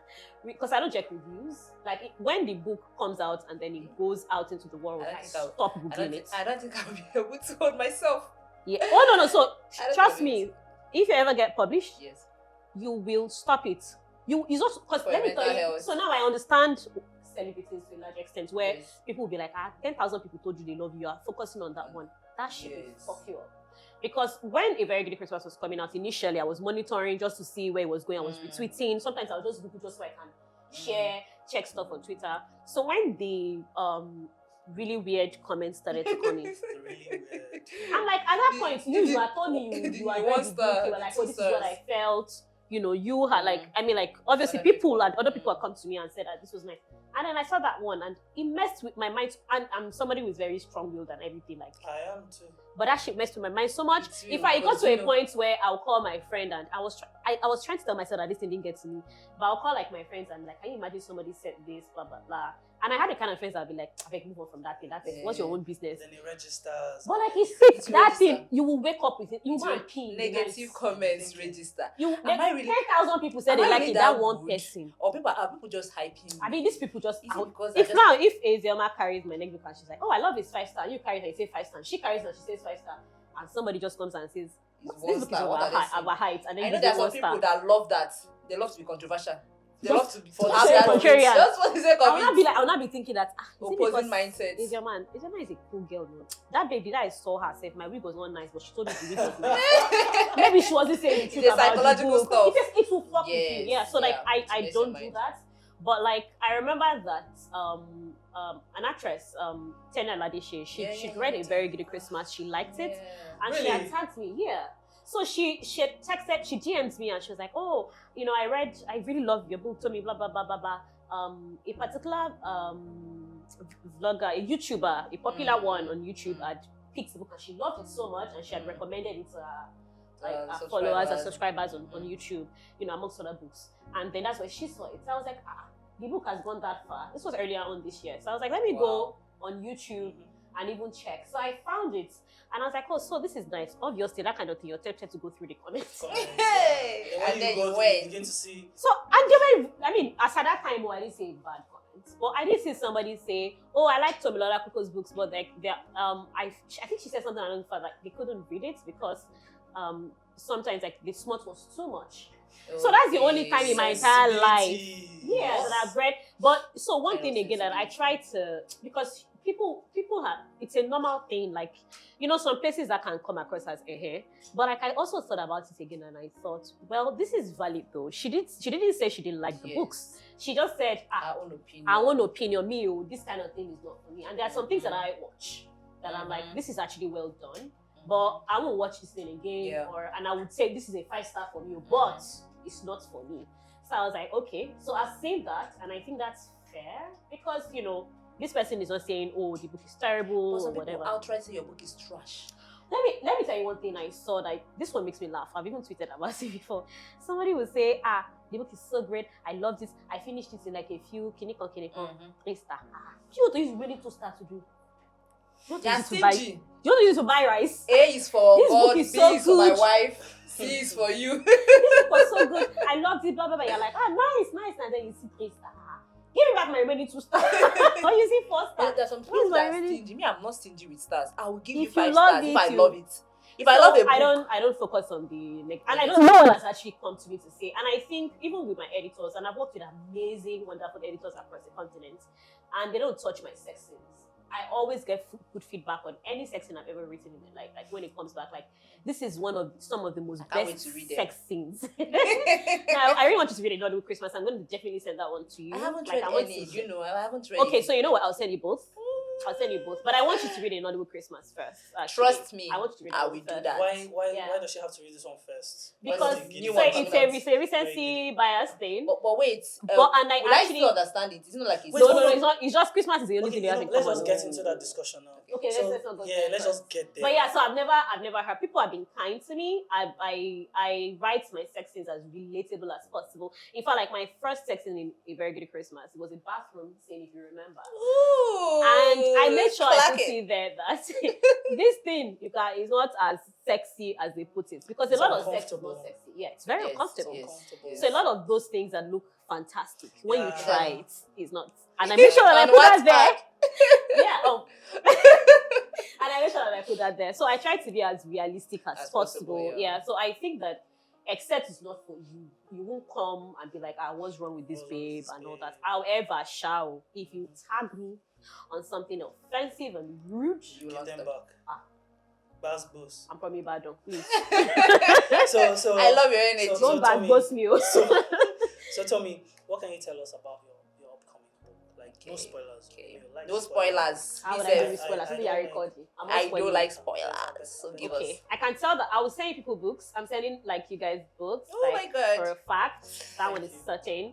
because I don't check reviews, like when the book comes out and then it goes out into the world, I don't I think I'll- stop googling it. I don't think I'll be able to hold myself. Yeah. Oh no. So I don't trust believe me, it. if you ever get published, Yes. you will stop it. It's also because For let me mental tell you. health. So now I understand celebrities to a large extent, where Yes. people will be like, 10,000 people told you they love you. You are focusing on that one. That shit will Yes. fuck you up. Because when A Very Good Christmas was coming out initially, I was monitoring just to see where it was going. I was retweeting. Sometimes I'll just Google just so I can share, check stuff on Twitter. So when the really weird comments started to come in, Really weird. I'm like, at that point, you are telling you You are want ready to book, stars, you were like, two oh, this is what stars. I felt. You know, you had like, I mean, like, obviously Other people people. and other people had come to me and said that this was nice. And then I saw that one and it messed with my mind. And I'm somebody who's very strong-willed and everything like. I am too. But that shit messed with my mind so much. Me too, If I got because, to a you know- point where I'll call my friend and I was trying to tell myself that this thing didn't get to me, but I'll call like my friends and like, can you imagine somebody said this, blah blah blah. And I had the kind of friends that'll be like, I beg move on from that thing. That's it. What's your own business? Then it registers. But like it's It will that thing, register. you will wake up with it. You It will want pee. Negative comments register. You Am I really- 10,000 people said am they I like really it. That that one good? person. Or are people just hyping? I mean, these people just. Is it out. because If Azelma carries my neck and she's like, oh, I love his 5-star. You carry her, you say 5-star. She carries her, she says 5-star. And somebody just comes and says, It's this book is one star. What are they saying? our height. And then I you know say there are some 1 star. people that love that. They love to be controversial. They Just love to be to have say that contrarian. just for the sake I'll of not it. be like, I'll not be thinking that is it Opposing because mindsets. Azelma is a cool girl, no. That baby that I saw herself, my wig was not nice, but she told me the wig was nice. Maybe she wasn't saying the It's truth a about the psychological book. stuff. It will fuck with you. Yes, Yeah. So like yeah, to I mess don't your do mind. that. But like I remember that an actress, Tena Ladishe. She'd read A Very Good Christmas. She liked it, and she Really? had tagged me. Yeah. So she texted, she DM'd me, and she was like, "Oh, I really love your book. Told me blah blah blah blah blah. A particular vlogger, a YouTuber, a popular one on YouTube had picked the book, and she loved it so much, and she had recommended it to her followers and subscribers on YouTube, amongst other books. And then that's where she saw it. So I was like, the book has gone that far. This was earlier on this year. So I was like, let me go on YouTube and even check. So I found it, and I was like, oh, so this is nice. Obviously, that kind of thing, you're tempted to go through the comments. And then you went. Begin to see. So, and they were, as at that time, I didn't say bad comments, but I did see somebody say, oh, I like Tomilola Kuko's books, but like, I think she said something along the fact that they couldn't read it because sometimes like the smut was too much. So that's the only time in my entire life, that I've read. But so one thing again that I try to, because people have, it's a normal thing, like, some places that can come across as but like I also thought about it again, and I thought, well, this is valid though. She didn't say she didn't like the books. She just said, our own opinion, me, this kind of thing is not for me. And there are some things that I watch that I'm like, this is actually well done, but I won't watch this thing again, and I would say this is a 5-star for me, but it's not for me. So I was like, okay. So I've seen that, and I think that's fair, because this person is not saying, oh, the book is terrible or whatever. I'll try to say your book is trash. Let me tell you one thing I saw that this one makes me laugh. I've even tweeted about it before. Somebody will say, the book is so great. I love this. I finished it in like a few kinikon 3-star. You want to use really 2-star to do? You want to use to buy rice? A is for this God, book B is so is for my good. wife, C is for you. This book was so good. I loved it, blah, blah, blah. You're like, nice. And then you see 3-star. Give me back my remaining 2-star. Or you see 4-star. There's some people that are stingy. Me, I'm not stingy with stars. I will give you 5 love stars it, if I love it. If I love a book. I don't focus on the and I don't know what has actually come to me to say. And I think even with my editors, and I've worked with amazing, wonderful editors across the continent, and they don't touch my sex scenes. I always get good feedback on any sex scene I've ever written in my life. Like when it comes back, like this is some of the most best sex scenes. Now, I really want you to read it, Not with Christmas. I'm going to definitely send that one to you. I haven't read any. I haven't read. Okay, so you know what? I'll send you both. But I want you to read it, Not with Christmas first. Actually. Trust me. I want you to read it. I will do that. Why does she have to read this one first? Because it's a recency bias thing. But wait. I still understand it. It's not like it's no. It's not. It's just Christmas is the only thing they have in common. Let's just get into that discussion now. Okay, let's not go there. Let's just get there. But yeah, so I've never heard, people have been kind to me. I write my sex scenes as relatable as possible. In fact, like my first sex scene in A Very Good Christmas, it was a bathroom scene, if you remember. Ooh, and I made sure I put it there that this thing is not as sexy as they put it, because a lot of sex is not sexy. Yeah, it's very uncomfortable. Yes. So a lot of those things that look fantastic when you try it is not. And I make sure that I put that there. And I make sure that I put that there. So I try to be as realistic as possible. Yeah. So I think that, except it's not for you, you won't come and be like, what's wrong with this babe and all that. However, if you tag me on something offensive and rude, you give them back. Bass boss. I'm from Ibadan, please. so I love your energy. Don't back boss me. So tell me, what can you tell us about your upcoming book? Like, no spoilers. Okay. No spoilers. How would I do with spoilers? Maybe I recording. I don't like spoilers. So give us. I can tell that I was sending people books. I'm sending like you guys books. Oh my god. For a fact. That one is certain.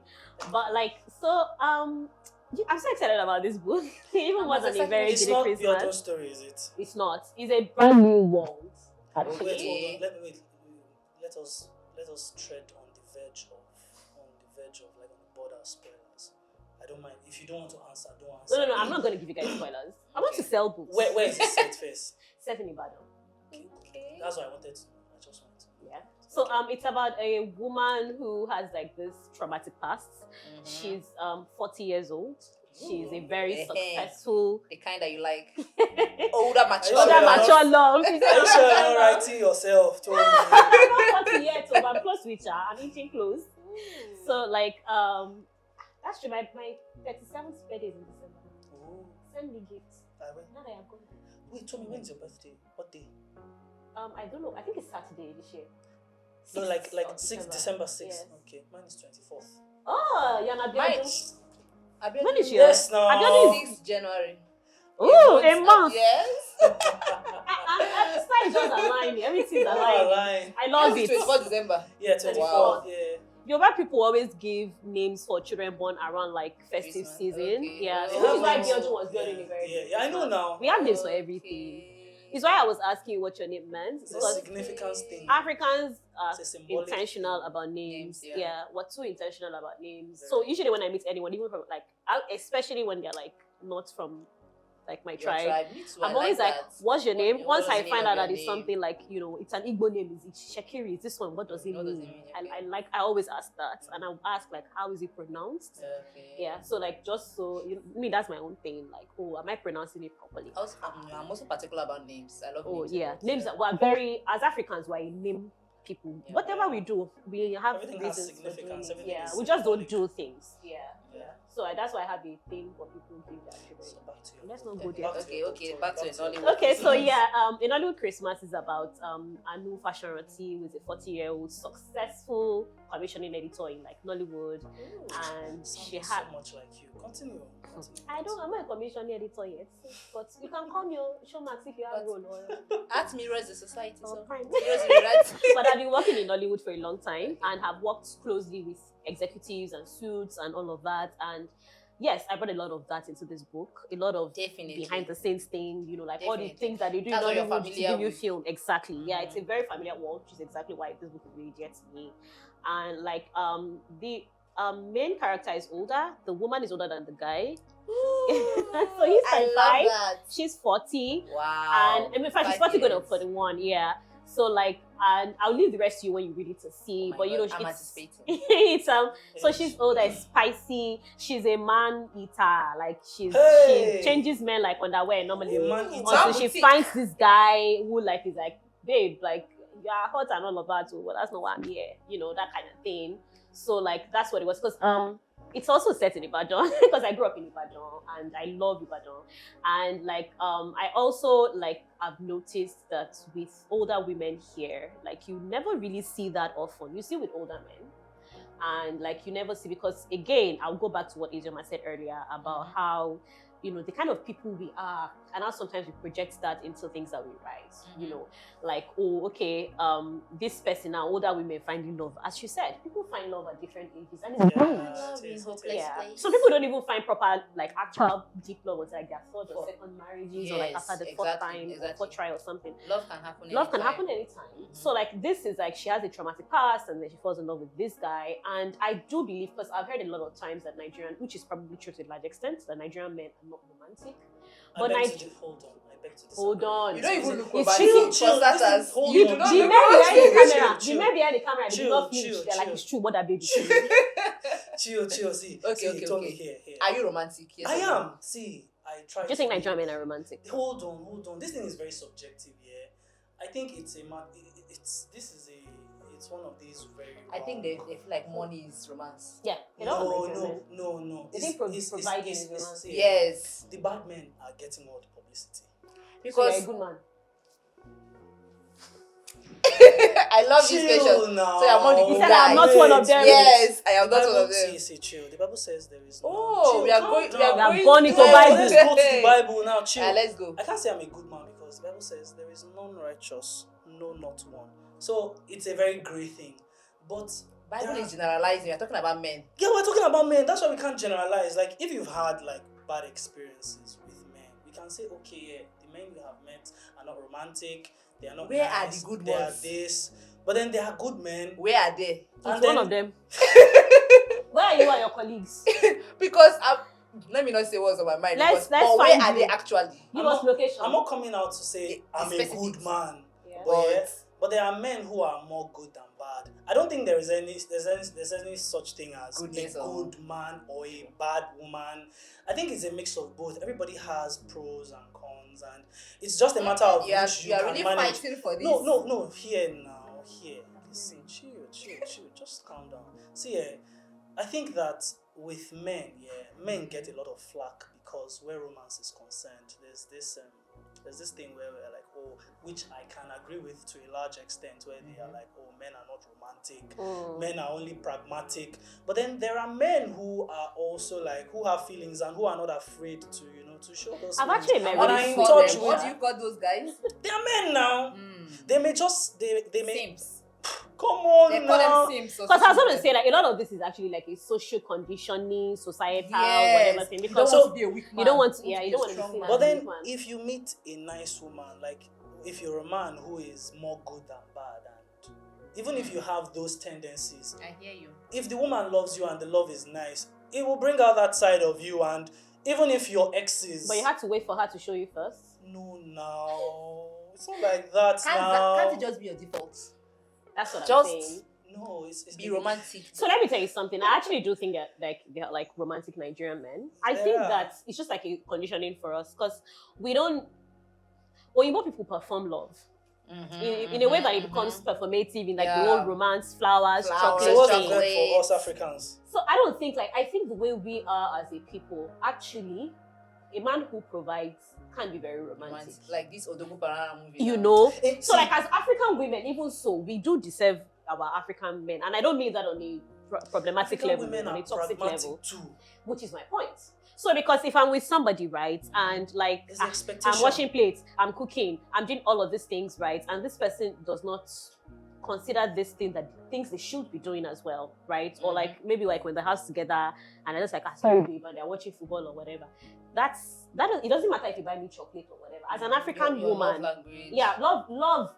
But like, so I'm so excited about this book. Even more than A Very Good Christmas. It's not your story, is it? It's not. It's a brand new world. Actually. Wait, let us tread on the verge of like on the border of spoilers. I don't mind. If you don't want to answer, don't answer. No, I'm not going to give you guys spoilers. I want to sell books. Where is it set first? Set in Ibadan. Okay. That's what I wanted to know. I just wanted to know. Yeah. So it's about a woman who has like this traumatic past. She's 40 years old. She's a very successful. The kind that you like. Older mature love. Are you sure you're not writing yourself? I'm not 40 yet, so I'm close with her. I'm inching close. So like that's true. My 37th birthday is in December. Oh. Send me gifts. Now that I'm going. Wait, tell me, when's your birthday? What day? I don't know. I think it's Saturday this year. No, like 6th, December 6th. Yes. Okay, mine is 24th. Oh, you're not Mine. When is Yes, yours? no. Abiodun is 6th January. ooh, a month. Yes. And style just aligning. Everything's aligning. Line. I love Yes, it. 24th December. Yeah, 24th. Wow. Yeah. Yoruba people always give names for children born around like festive Christmas, season. okay. Yeah, so Oh. which is why names. Biodun was building a very good I know Christmas. now. We have names for everything. It's why I was asking you what your name meant. It's a Because significance thing. Africans are It's a symbolic intentional thing. about names. Names, yeah. We're too intentional about names. Very. So usually when I meet anyone, even from like, especially when they're like not from like my Your tribe, Me too, I'm I always like, that. what's your name? What Once does I the name find of out your that it's name? something like, it's an Igbo name, is it Shekiri? Is this one? What does it What does mean? it mean? I Okay. like, I always ask that. And I'll ask like, how is it pronounced? Okay. Yeah, so like just so me, that's my own thing. Like, oh, am I pronouncing it properly? I'm also particular about names. I love Oh names. yeah, a lot. names that we're very, as Africans, we're a name people. Yeah. Whatever we do, we have Everything has reasons for doing significance, it. everything Yeah, is we just don't symbolic. do things. Yeah. Yeah. So that's why I have a thing for people who give their children. So back to you. Let's not go there. Okay, back to Nollywood. Okay, so yeah, in Nollywood Christmas is about Anu Fasharanti, who is a 40-year-old successful commissioning editor in like Nollywood, and she so had. much like you. Continue. I'm not a commissioning editor yet, but you can call me Showmax if you have a role. Or, Art mirrors the society. or So fine. mirrors the reality. But I've been working in Nollywood for a long time and have worked closely with executives and suits and all of that. And yes, I brought a lot of that into this book. A lot of Definitely. behind the scenes thing, like all the Definitely. things that they do in That's what you're Nollywood to familiar give you with. film. Exactly. Yeah, it's a very familiar world, which is exactly why this book is really dear to me. And like the main character is older. The woman is older than the guy. So he's 35. I love that. She's 40. Wow. And in fact, she's 5 40 going to years. 41, yeah. So like, and I'll leave the rest to you when you read it to see. Oh my but you know, God, I'm it's, anticipating. it's so she's older, it's spicy. She's a man eater. Like she changes men like underwear normally. A man eater. Until she Boutique. finds this guy who like is like, babe, like you're hot and all of that. But that's not why I'm here. That kind of thing. So like that's what it was. Because it's also set in Ibadan because I grew up in Ibadan and I love Ibadan. And like I also like I've noticed that with older women here, like you never really see that often. You see with older men. And like you never see, because again, I'll go back to what Ijoma said earlier about how, the kind of people we are, and how sometimes we project that into things that we write, like, oh, okay, this person now, older women finding love. As you said, people find love at different ages. And it's Love in hopeless yeah. place. Some people don't even find proper, like, actual deep love until like their third or second marriages, or like Yes, after the fourth exactly, time, or exactly. fourth try or something. Love can happen. Love can anytime. happen anytime. So like this is like she has a traumatic past and then she falls in love with this guy. And I do believe, because I've heard a lot of times that Nigerian, which is probably true to a large extent, that Nigerian men are not romantic. But hold on. I beg to disagree. hold on. You don't even look It's romantic. chill, For chill, starters, hold you on. do not The men look behind the romantic. camera, chill. the men behind the camera, they do Chill, not finish. chill, They're like, chill. it's true, what that baby. Chill. See, Okay, Tommy, okay. here. Are you romantic? Yes I or no? am. See, I try. Do you think to be- Nigerian men are romantic? Hold on. This thing is very subjective. Yeah, I think it's it's one of these very. I think they feel like money is romance. Yeah. They don't want Nigerian men. No. They think providing is romantic. Yes. The bad men are getting all the publicity. So you're a Because good man. I love this question. Chill now. So I'm on the good He said, guy. I'm not one of them. Yes, I am The not one of Bible them. says, chill. The Bible says there is. Oh, chill, we are calm going. down. We are have going. gone into to- Bible. Let's go to the Bible now. Chill. Let's go. I can't say I'm a good man because the Bible says there is none righteous, no, not one. So it's a very great thing. But Bible is generalizing. We are talking about men. yeah, we're talking about men. That's why we can't generalize. Like if you've had like bad experiences with men, we can say, okay, yeah, the men you have met are not romantic. They are not. Where are nice, the good they ones? are this, but then there are good men. Where are they? And It's one then- of them. Where are you and your colleagues? Because let me not say what's on my mind. Let's but where find are you. they actually? Give us location. I'm not coming out to say The I'm a specifics. good man. Yeah. But there are men who are more good than bad. I don't think there's any such thing as Goodness a or- good man or a bad woman. I think it's a mix of both. Everybody has pros and cons, and it's just a matter of You are which you can really manage. fighting for this. No. Here now, here. Listen, chill. Just calm down. See, I think that with men, men get a lot of flack because where romance is concerned, there's this thing where we're like, oh, which I can agree with to a large extent, where they are like, oh, men are not romantic, men are only pragmatic. But then there are men who are also like, who have feelings and who are not afraid to, to show those I've feelings. actually met And What are do in you call touch them? with. What do you call those guys? They are men now. They may just, they may. Sims. Come on They call now. them Sims. Because I was going to say, like, a lot of this is actually like a social conditioning, societal, Yes. whatever thing. You Because don't want to be a weak man. you don't want to, You yeah, you be don't a want to be strong seen man. as But a then, weak man. if you meet a nice woman, like if you're a man who is more good than bad, and even if you have those tendencies, I hear you. if the woman loves you and the love is nice, it will bring out that side of you. And even if your exes, But you had to wait for her to show you first. no, it's not like that Can't now. can't it just be your default? That's what I'm Just saying. No, it's be romantic. So let me tell you something. I actually do think that they're like romantic Nigerian men. I think Yeah. that it's just like a conditioning for us because we don't. When more people perform love in a way that it becomes performative in like the Yeah. whole romance, flowers, Flowers, chocolate So what's thing. that chocolate. for us Africans? So I don't think I think the way we are as a people, actually, a man who provides can be very romantic. Like this Odogu Parana movie. You now. know? It's- So like as African women, even so, we do deserve our African men. And I don't mean that on a problematic African level, women on are a toxic pragmatic level, too. which is my point. So because if I'm with somebody, right, and like There's an expectation. I'm washing plates, I'm cooking, I'm doing all of these things, right, and this person does not consider this thing that thinks they should be doing as well, right? Or like maybe like when the house together and they're just like, sorry, babe, and they're watching football or whatever. It doesn't matter if you buy me chocolate or whatever. As an African Your woman, love language. yeah, love, you love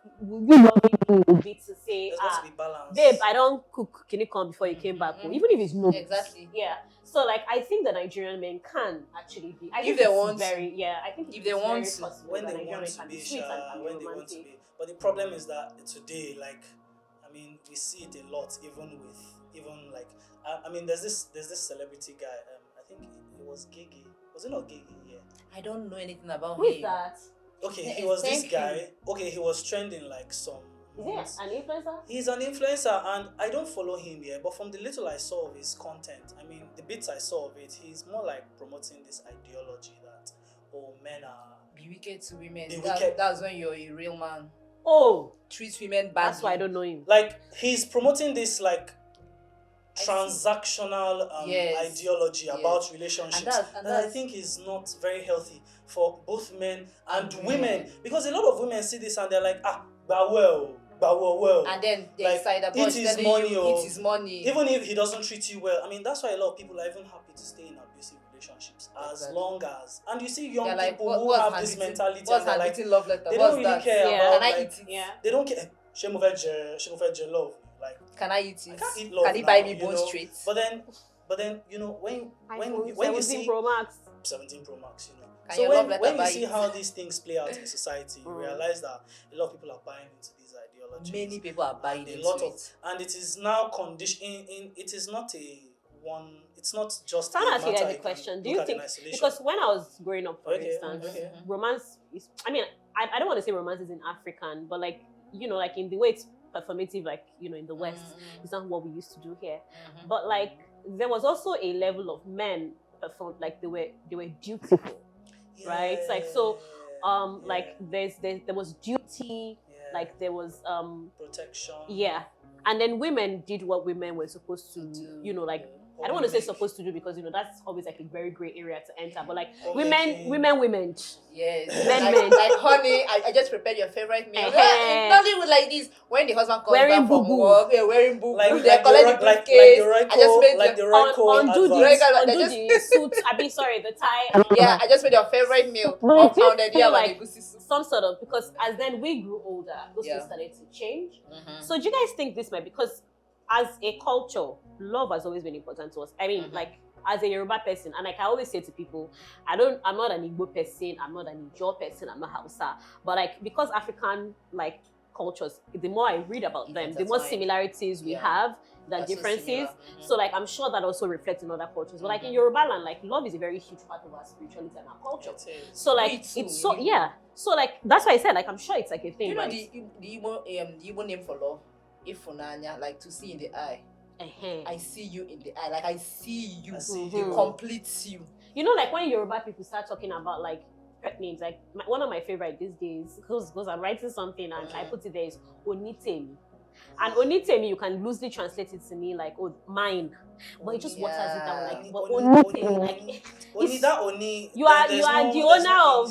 me would be to say, There's got to be balance. babe, I don't cook, can you come before you came back home? Even if it's no. Exactly. Yeah. So like I think the Nigerian men can actually be. I If think they it's want to. very, yeah. I think If it's they want very to. possible When that they Nigerian want men to can be, sweet and when they want to romantic. be. But the problem is that today, like, I mean, we see it a lot, even like, I mean, there's this celebrity guy. I think it was Gigi. Was it not Gigi? Yeah. I don't know anything about Who is him. that? Okay, Yeah, he was this thank guy. Okay, he was trending like some. Is he an influencer? He's an influencer, and I don't follow him yet. But from the little I saw of his content, I mean, the bits I saw of it, he's more like promoting this ideology that men are. Be wicked to women. Be wicked. That's when you're a real man. Oh, Treat women badly. that's why I don't know him. Like he's promoting this like I see. transactional Yes. ideology Yes. about relationships And that I that's- think is not very healthy for both men and And women, women. because a lot of women see this and they're like, well, And then they Like, decide it about is telling money you or- it is money. even if he doesn't treat you well. I mean, that's why a lot of people are even happy to stay in abusive relationships as Exactly. long as, and you see young They're like, people what, who what's have this handwritten- mentality What's and they're like, handwritten love letter? they What's don't really that? care Yeah. about Can I like, eat it? Yeah. they don't care. She move at love, like Can I eat I it? can't eat love Can he now, buy me you bone know? straight? But then you know when you 17 see Pro Max. 17 Pro Max, you know. Can So your love when letter you buy see it? how these things play out in society, you realize that a lot of people are buying into these ideologies. Many people are buying and a into lot of, it. and it is now conditioned. It is not a one. It's not just. So I'm a asking you matter guys you a question. Do look you at in think, isolation. because when I was growing up, for Okay, instance, okay. romance is, I mean, I don't want to say romance is in African, but like, you know, like in the way it's performative, like, you know, in the West, it's not what we used to do here. But like, there was also a level of men performed, like they were dutiful, right? Like, so, like there was duty, like there was, protection. yeah. And then women did what women were supposed to, you know, like, I don't want to say supposed to do because, you know, that's always like a very gray area to enter. But like Homemaking. women. Yes. Men, like, men. like, honey, I just prepared your favorite meal. Eh-heh. Nollywood like this. When the husband comes Wearing back from boo-boo. work, wearing boo Like they collect the briefcase. I just made like the your, Royco Undo the advert. suit. I mean, sorry, the tie. yeah, I just made your favorite meal. No, All do you pounded feel yam like and egusi soup. some sort of, because as then we grew older, those Yeah. things started to change. Mhm. So do you guys think this might, because as a culture, love has always been important to us. I mean, like as a Yoruba person, and like I always say to people, I'm not an Igbo person, I'm not an Ijaw person, I'm not Hausa, but like because African like cultures, the more I read about them, the more Intertwined. similarities we Yeah. have than That's so differences. similar. So like I'm sure that also reflects in other cultures. But like in Yoruba land, like love is a very huge part of our spirituality and our culture. It is. So like Me too, it's so you know. yeah. So like that's why I said like I'm sure it's like a thing. You know right? the Igbo name for love? Ifunanya, like to see in the eye. Uh-huh. I see you in the eye. Like I see you. I see It you. completes you. You know, like when Yoruba people start talking about like pet names. Like one of my favorite these days, because I'm writing something and I put it there is Onitemi. And Onitemi, you can loosely translate it to me like, oh, mine. But it just waters it down like, but Onitemi, like, you are the owner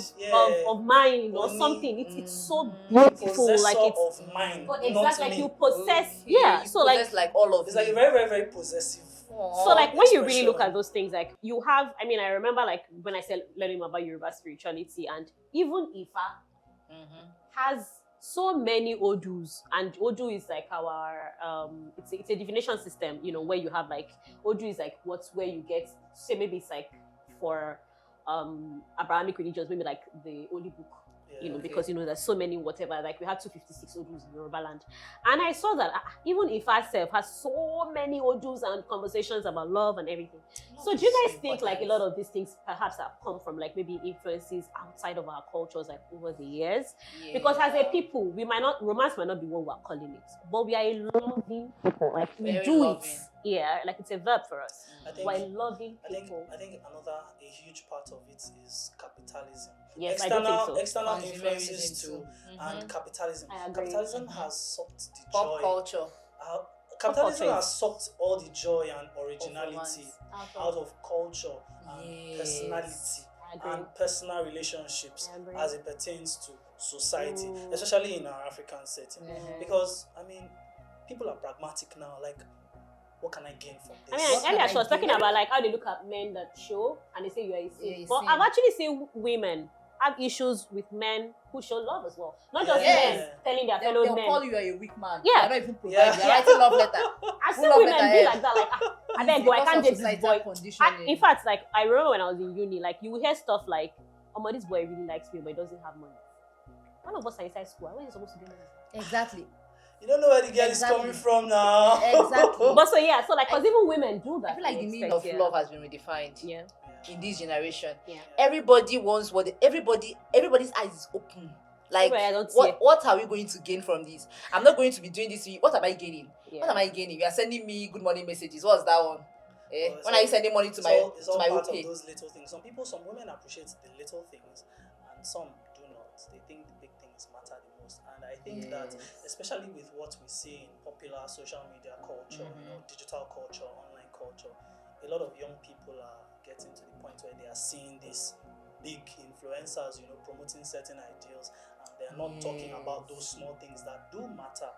of mine or something. It's so beautiful. Like it's of mine, exactly like you possess. You So possess like all of it's me. like a very, very, very possessive. So like when you really look at those things, like you have, I mean, I remember like when I said learning about Yoruba spirituality, and even Ifa has so many Odus, and Odu is like our it's a divination system, you know, where you have like Odu is like where you get, say maybe it's like for Abrahamic religions, maybe like the Holy Book. You know, because you know there's so many whatever. Like we had 256 Odus in Yoruba land, and I saw that even if herself has so many Odus and conversations about love and everything. So do you guys think like a lot of these things perhaps have come from like maybe influences outside of our cultures like over the years? Because as a people, we might not, romance might not be what we're calling it, but we are a loving people. Like we Very do loving. it. Yeah, like it's a verb for us. I We're loving think people. I think a huge part of it is capitalism. Yes, I do think so. External influences too, and capitalism. I agree. Capitalism has sucked the Pop joy. culture. Capitalism has sucked all the joy and originality out of culture and personality and personal relationships as it pertains to society, especially in our African setting. Because I mean, people are pragmatic now. Like, what can I gain from this? I mean, earlier she was talking about like how they look at men that show and they say you are a simp. But I've actually seen women have issues with men who show love as well. Not just men telling their fellow men. They'll call you a weak man. Yeah. They're not even providing. They're writing love letter. I've seen women be like that, like, I beg you, I can't date this boy. In fact, like, I remember when I was in uni, like, you will hear stuff like, oh, this boy really likes me, but he doesn't have money. One of us are inside school. Where are you supposed to get money? Exactly. You don't know where the girl is coming from now. Exactly. But so, yeah, so, like, because even women do that. I feel like the meaning of love has been redefined. Yeah. In this generation, yeah, everybody wants everybody's eyes is open. Like, what are we going to gain from this? I'm not going to be doing this. What am I gaining? Yeah. What am I gaining? You are sending me good morning messages. What's that one? When are you sending money to my it's all part okay? of those little things. Some women appreciate the little things, and some do not. They think the big things matter the most. And I think that, especially with what we see in popular social media culture, you know, digital culture, online culture, a lot of young people are getting to the point where they are seeing these big influencers, you know, promoting certain ideals, and they are not talking about those small things that do matter.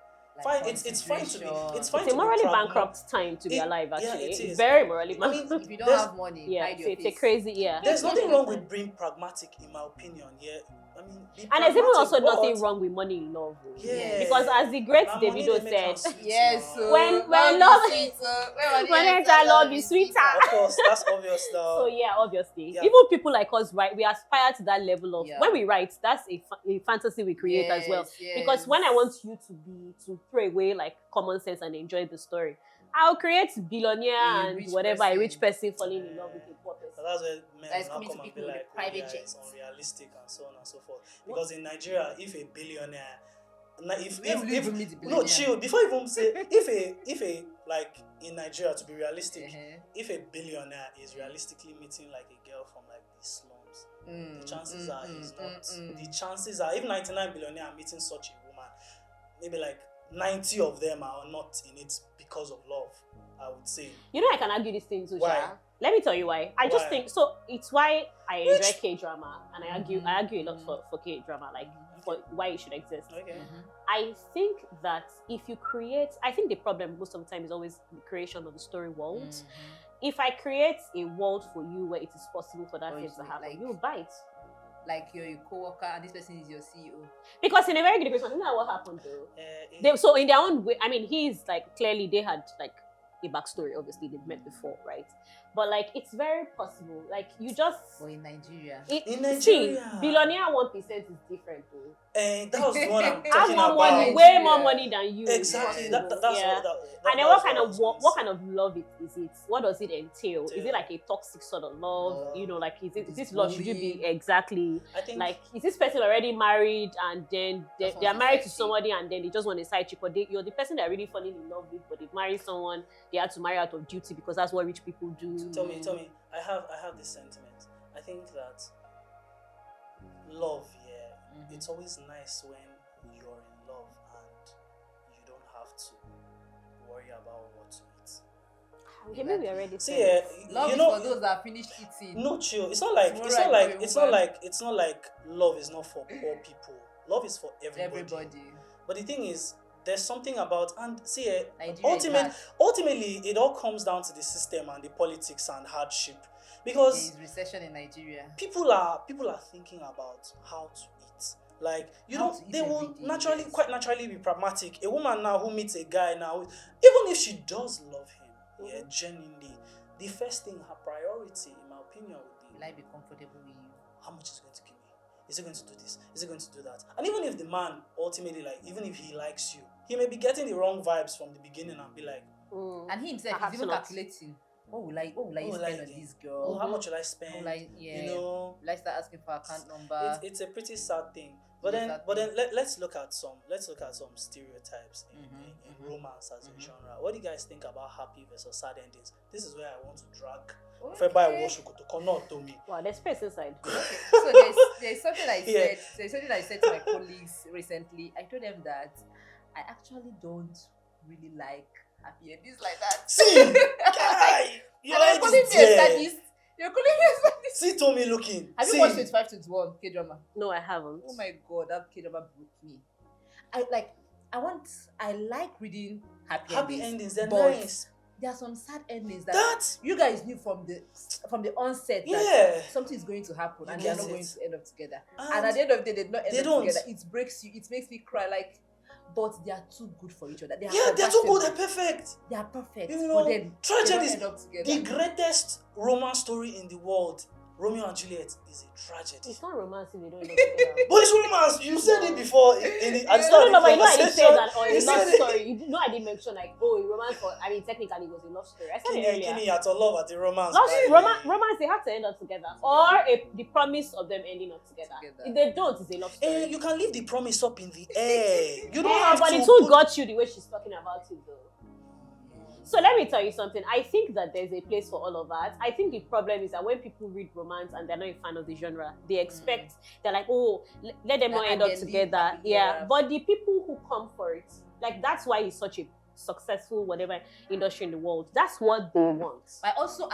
Like it's fine to be. It's a morally bankrupt time to be alive. Actually, it's very morally bankrupt. I mean, if you don't have money, it's a crazy. There's nothing wrong with being pragmatic, in my opinion. Yeah. I mean, and there's even also nothing wrong with money in love. Yeah. Because as the great Davido said, when love is sweeter. Of course, that's obvious now. So yeah, obviously. Yeah. Even people like us, right, we aspire to that level of, when we write, that's a fantasy we create as well. Yes. Because when I want you to throw away like common sense and enjoy the story, I'll create billionaire and whatever, a rich person falling in love with a poor person. So that's where men now come and be like, it's unrealistic and so on and so forth. Because in Nigeria, if a billionaire, chill, before you even say, if a like in Nigeria, to be realistic, if a billionaire is realistically meeting like a girl from like the slums, the chances are he's not. The chances are, if 99 billionaire are meeting such a woman, maybe like 90 of them are not in it because of love, I would say. You know, I can argue this thing too, Sha. Let me tell you why. I just think so. It's why I enjoy K-drama, and I argue a lot for K-drama, like for why it should exist. Okay. I think that if you create, I think the problem most of the time is always the creation of the story world. If I create a world for you where it is possible for that thing to happen, you will buy it. Like you're a co-worker and this person is your CEO. Because in a very good case, isn't that what happened though? So in their own way, I mean, he's like, clearly they had like a backstory, obviously they've met before, right? But like, it's very possible. Like, you just... Or in Nigeria. See, billionaire 1% is different though. That was the one I'm talking about. Money, way more money than you. Exactly. That's and then what kind of love is it? What does it entail? Is it like a toxic sort of love? You know, like is this love, should you be exactly I think, like, is this person already married and then they are married to somebody and then they just want a side chick, or you're the person they're really falling in love with, but they've married someone they had to marry out of duty because that's what rich people do. Tell me. I have this sentiment. I think that love, it's always nice when you're in love and you don't have to worry about what to eat. Maybe we already See, said Love you is know, for those that finished eating. no chill. It's not like love is not for poor people. Love is for everybody. But the thing is, there's something about, and see, ultimately, it all comes down to the system and the politics and hardship, because there is recession in Nigeria. people are thinking about how to eat. Like, they will quite naturally be pragmatic. A woman now who meets a guy now, even if she does love him, genuinely, the first thing, her priority, in my opinion, would be, will I be comfortable with you? How much is he going to give me? Is he going to do this? Is he going to do that? And even if the man ultimately, like, even if he likes you, he may be getting the wrong vibes from the beginning and be like, and he himself is even calculating, what will I spend on this girl? How much will I spend? Will I start asking for account number? It's a pretty sad thing. But then let's look at some stereotypes in romance as a genre. What do you guys think about happy versus sad endings? This is where I want to drag to me. wow, there's space inside. So there's something I said. There's something I said to my colleagues recently. I told them that I actually don't really like happy endings like that. See, guy, you're calling me a sadist. You're calling me a sadist. See Tommy looking. Have you watched 2521 K-drama? No, I haven't. Oh my god, that K-drama broke me. I like reading happy endings. They're nice. There are some sad endings that you guys knew from the onset that something is going to happen and they are not going to end up together. And at the end of the day, they did not end up together. It breaks you. It makes me cry. But they are too good for each other. They're too good. They're perfect. They are perfect. But then tragedy is end up together. The greatest romance story in the world. Romeo and Juliet is a tragedy. It's not romance if they don't end up together. But it's romance. You said it before at the No, start of the but you know I didn't say conversation. that or a love story. You know I didn't mention a romance technically it was a love story. I said it earlier. Kini at love at the romance. Romance, they have to end up together. Or the promise of them ending up together. If they don't, it's a love story. You can leave the promise up in the air. You don't have but to. But it won't got you the way she's talking about it though. So let me tell you something. I think that there's a place for all of that. I think the problem is that when people read romance and they're not a fan of the genre, they expect, they're like, let them not end up together. Yeah. But the people who come for it, like that's why it's such a successful whatever industry in the world. That's what they want. I also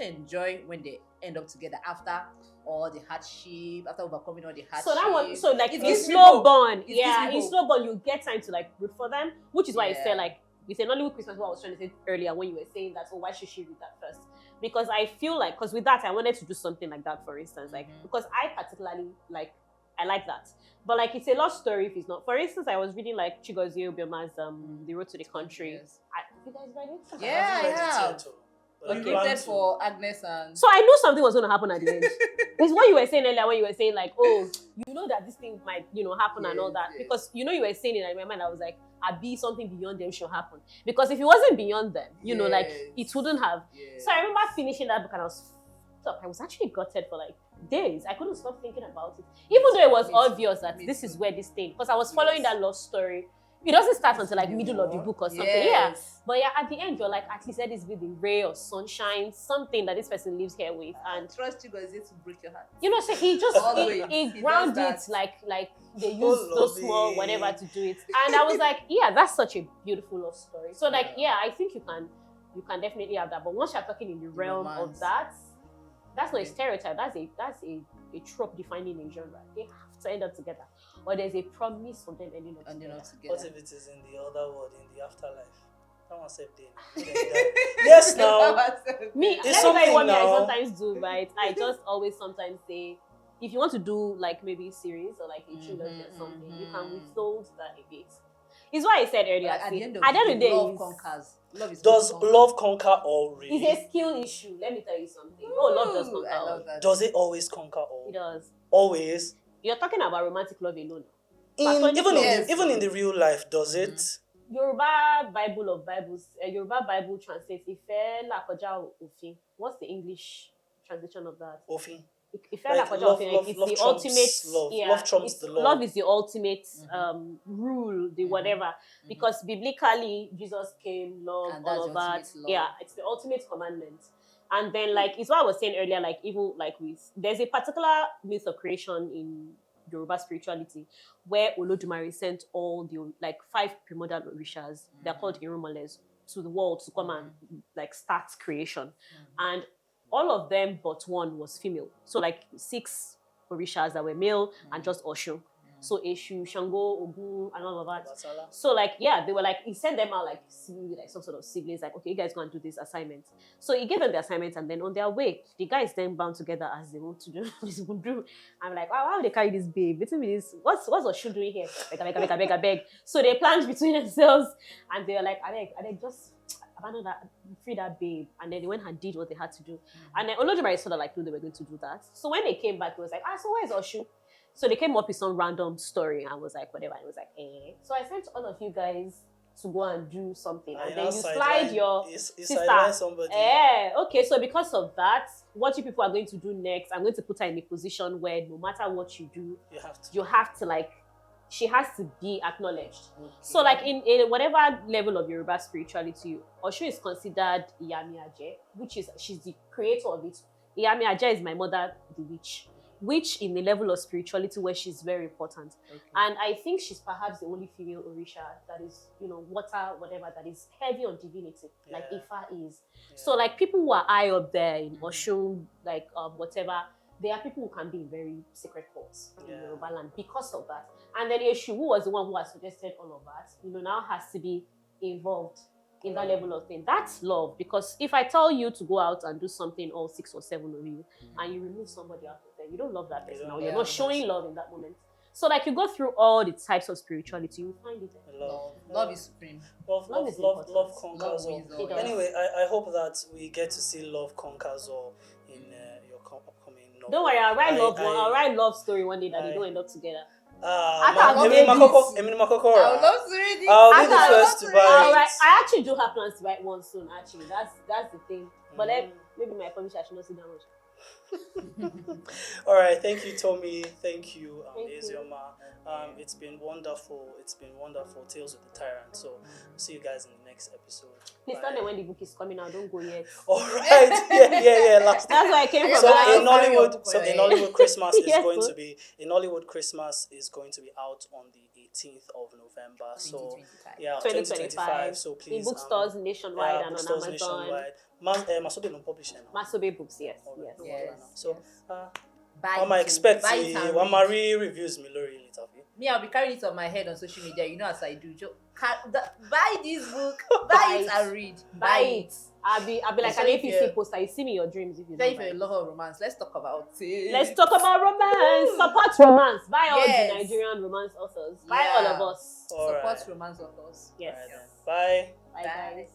enjoy when they end up together after all the hardship, after overcoming all the hardship. So that one, so like in slow burn, in slow burn, you get time to like root for them, which is why I say like. With an Hollywood Christmas, what I was trying to say earlier when you were saying that, why should she read that first? Because I feel like, because with that, I wanted to do something like that, for instance, because I particularly I like that. But like, it's a love story if it's not. For instance, I was reading like Chigozie Obiama's The Road to the Country. Yes. You guys read it? Yeah, I have. You waited for Agnes and... So I knew something was going to happen at the end. It's what you were saying earlier when you were saying like, you know that this thing might, happen and all that. Yes. Because, you were saying it in my mind, I was like, be something beyond them should happen. Because if it wasn't beyond them, it wouldn't have. Yes. So I remember finishing that book and I was actually gutted for like days. I couldn't stop thinking about it. Even though it was obvious that this is where this thing, because I was following that love story. It doesn't start until like middle of the book or something. Yes. Yeah. But at the end, you're like, at least let this be the ray of sunshine, something that this person lives here with. And trust you guys to break your heart. So he just he ground it like they use those small whatever to do it. And I was like, that's such a beautiful love story. So like, I think you can definitely have that. But once you're talking in the realm of that, that's not a stereotype. That's a trope defining a genre. They have to end up together. Or there's a promise of them ending up together. What if it is in the other world, in the afterlife? That one said yes, now. Me, that's what I sometimes do, right? I just always sometimes say, if you want to do like maybe a series or like a trilogy or something, you can withhold that a bit. It's what I said earlier. At the end of the day, love conquers. Does love conquer all? Really? It's a skill issue. Let me tell you something. Love does conquer all. Does it always conquer all? It does. Always? You're talking about romantic love alone. Even in the real life, does it? Yoruba Bible of Bibles, Yoruba Bible translates Ife la koja òfin. What's the English translation of that? Òfin. Ife la koja òfin. It's the ultimate. Love. Love trumps the law. Love is the ultimate rule, the whatever. Because biblically, Jesus came, love, all of that. Yeah, it's the ultimate commandment. And then like it's what I was saying earlier, like even like there's a particular myth of creation in Yoruba spirituality where Olodumare sent all the like 5 primordial orishas, they're called Irumoles, to the world to come and like start creation. And all of them but one was female. So like 6 orishas that were male and just Oshun. So Eshu, Shango, Ogun, and all of that. So like, yeah, they were like, he sent them out like some sort of siblings, like, okay, you guys go and do this assignment. So he gave them the assignment, and then on their way, the guys then bound together as they want to do. I'm like, wow, how would they carry this babe? Between this, what's Oshun doing here? I beg. So they planned between themselves, and they were like, I beg, just abandon that, free that babe. And then they went and did what they had to do. And then Olodumare sort of like knew they were going to do that. So when they came back, he was like, so where's Oshun? So they came up with some random story, and I was like, whatever. And it was like, eh. So I sent all of you guys to go and do something. And then you slide your sister. Okay, so because of that, what you people are going to do next, I'm going to put her in a position where no matter what you do, you have to like, she has to be acknowledged. Okay. So like in whatever level of Yoruba spirituality, Osho is considered Iyami Aje, which is, she's the creator of it. Iyami Aje is my mother, the witch. Which in the level of spirituality where she's very important. Okay. And I think she's perhaps the only female Orisha that is, water, whatever, that is heavy on divinity, like Ifa is. Yeah. So like people who are high up there in Oshun, like whatever, they are people who can be in very secret cults in Yoruba land because of that. And then Yeshu, who was the one who has suggested all of that, now has to be involved in that level of thing. That's love. Because if I tell you to go out and do something, all 6 or 7 of you, and you remove somebody out of there, you don't love that person now. You're not showing love in that moment. So like you go through all the types of spirituality, you find it. Love is supreme. Love conquers all. Anyway, I hope that we get to see love conquers all in your upcoming novel. Don't worry, I'll write love story one day that they don't end up together. I would love to read it. I'll be the first to buy it. I actually do have plans to write one soon. Actually, that's the thing. But maybe my publisher should not see that much. All right, thank you, Tommy. Thank you, Ezioma. It's been wonderful. Tales with the Tyrant. So see you guys in the next episode. Please tell me when the book is coming out. Don't go yet. All right. Yeah. That's why I came from. So in Hollywood, Christmas is going to be out on the 18th of November. So 2025. So please. In bookstores nationwide and on Amazon. Nationwide. Masobe no publishing. Masobe books, yes. So I'm expecting Wamari reviews me Lori later. Me, I'll be carrying it on my head on social media. As I do. Buy this book. Buy it and read. Buy it. I'll be like an APC poster. You see me in your dreams if you don't. If you're a lover of romance, let's talk about it. Let's talk about romance. Support romance. Buy all the Nigerian romance authors. Buy all of us. Support romance authors. Yes. Bye. Bye guys.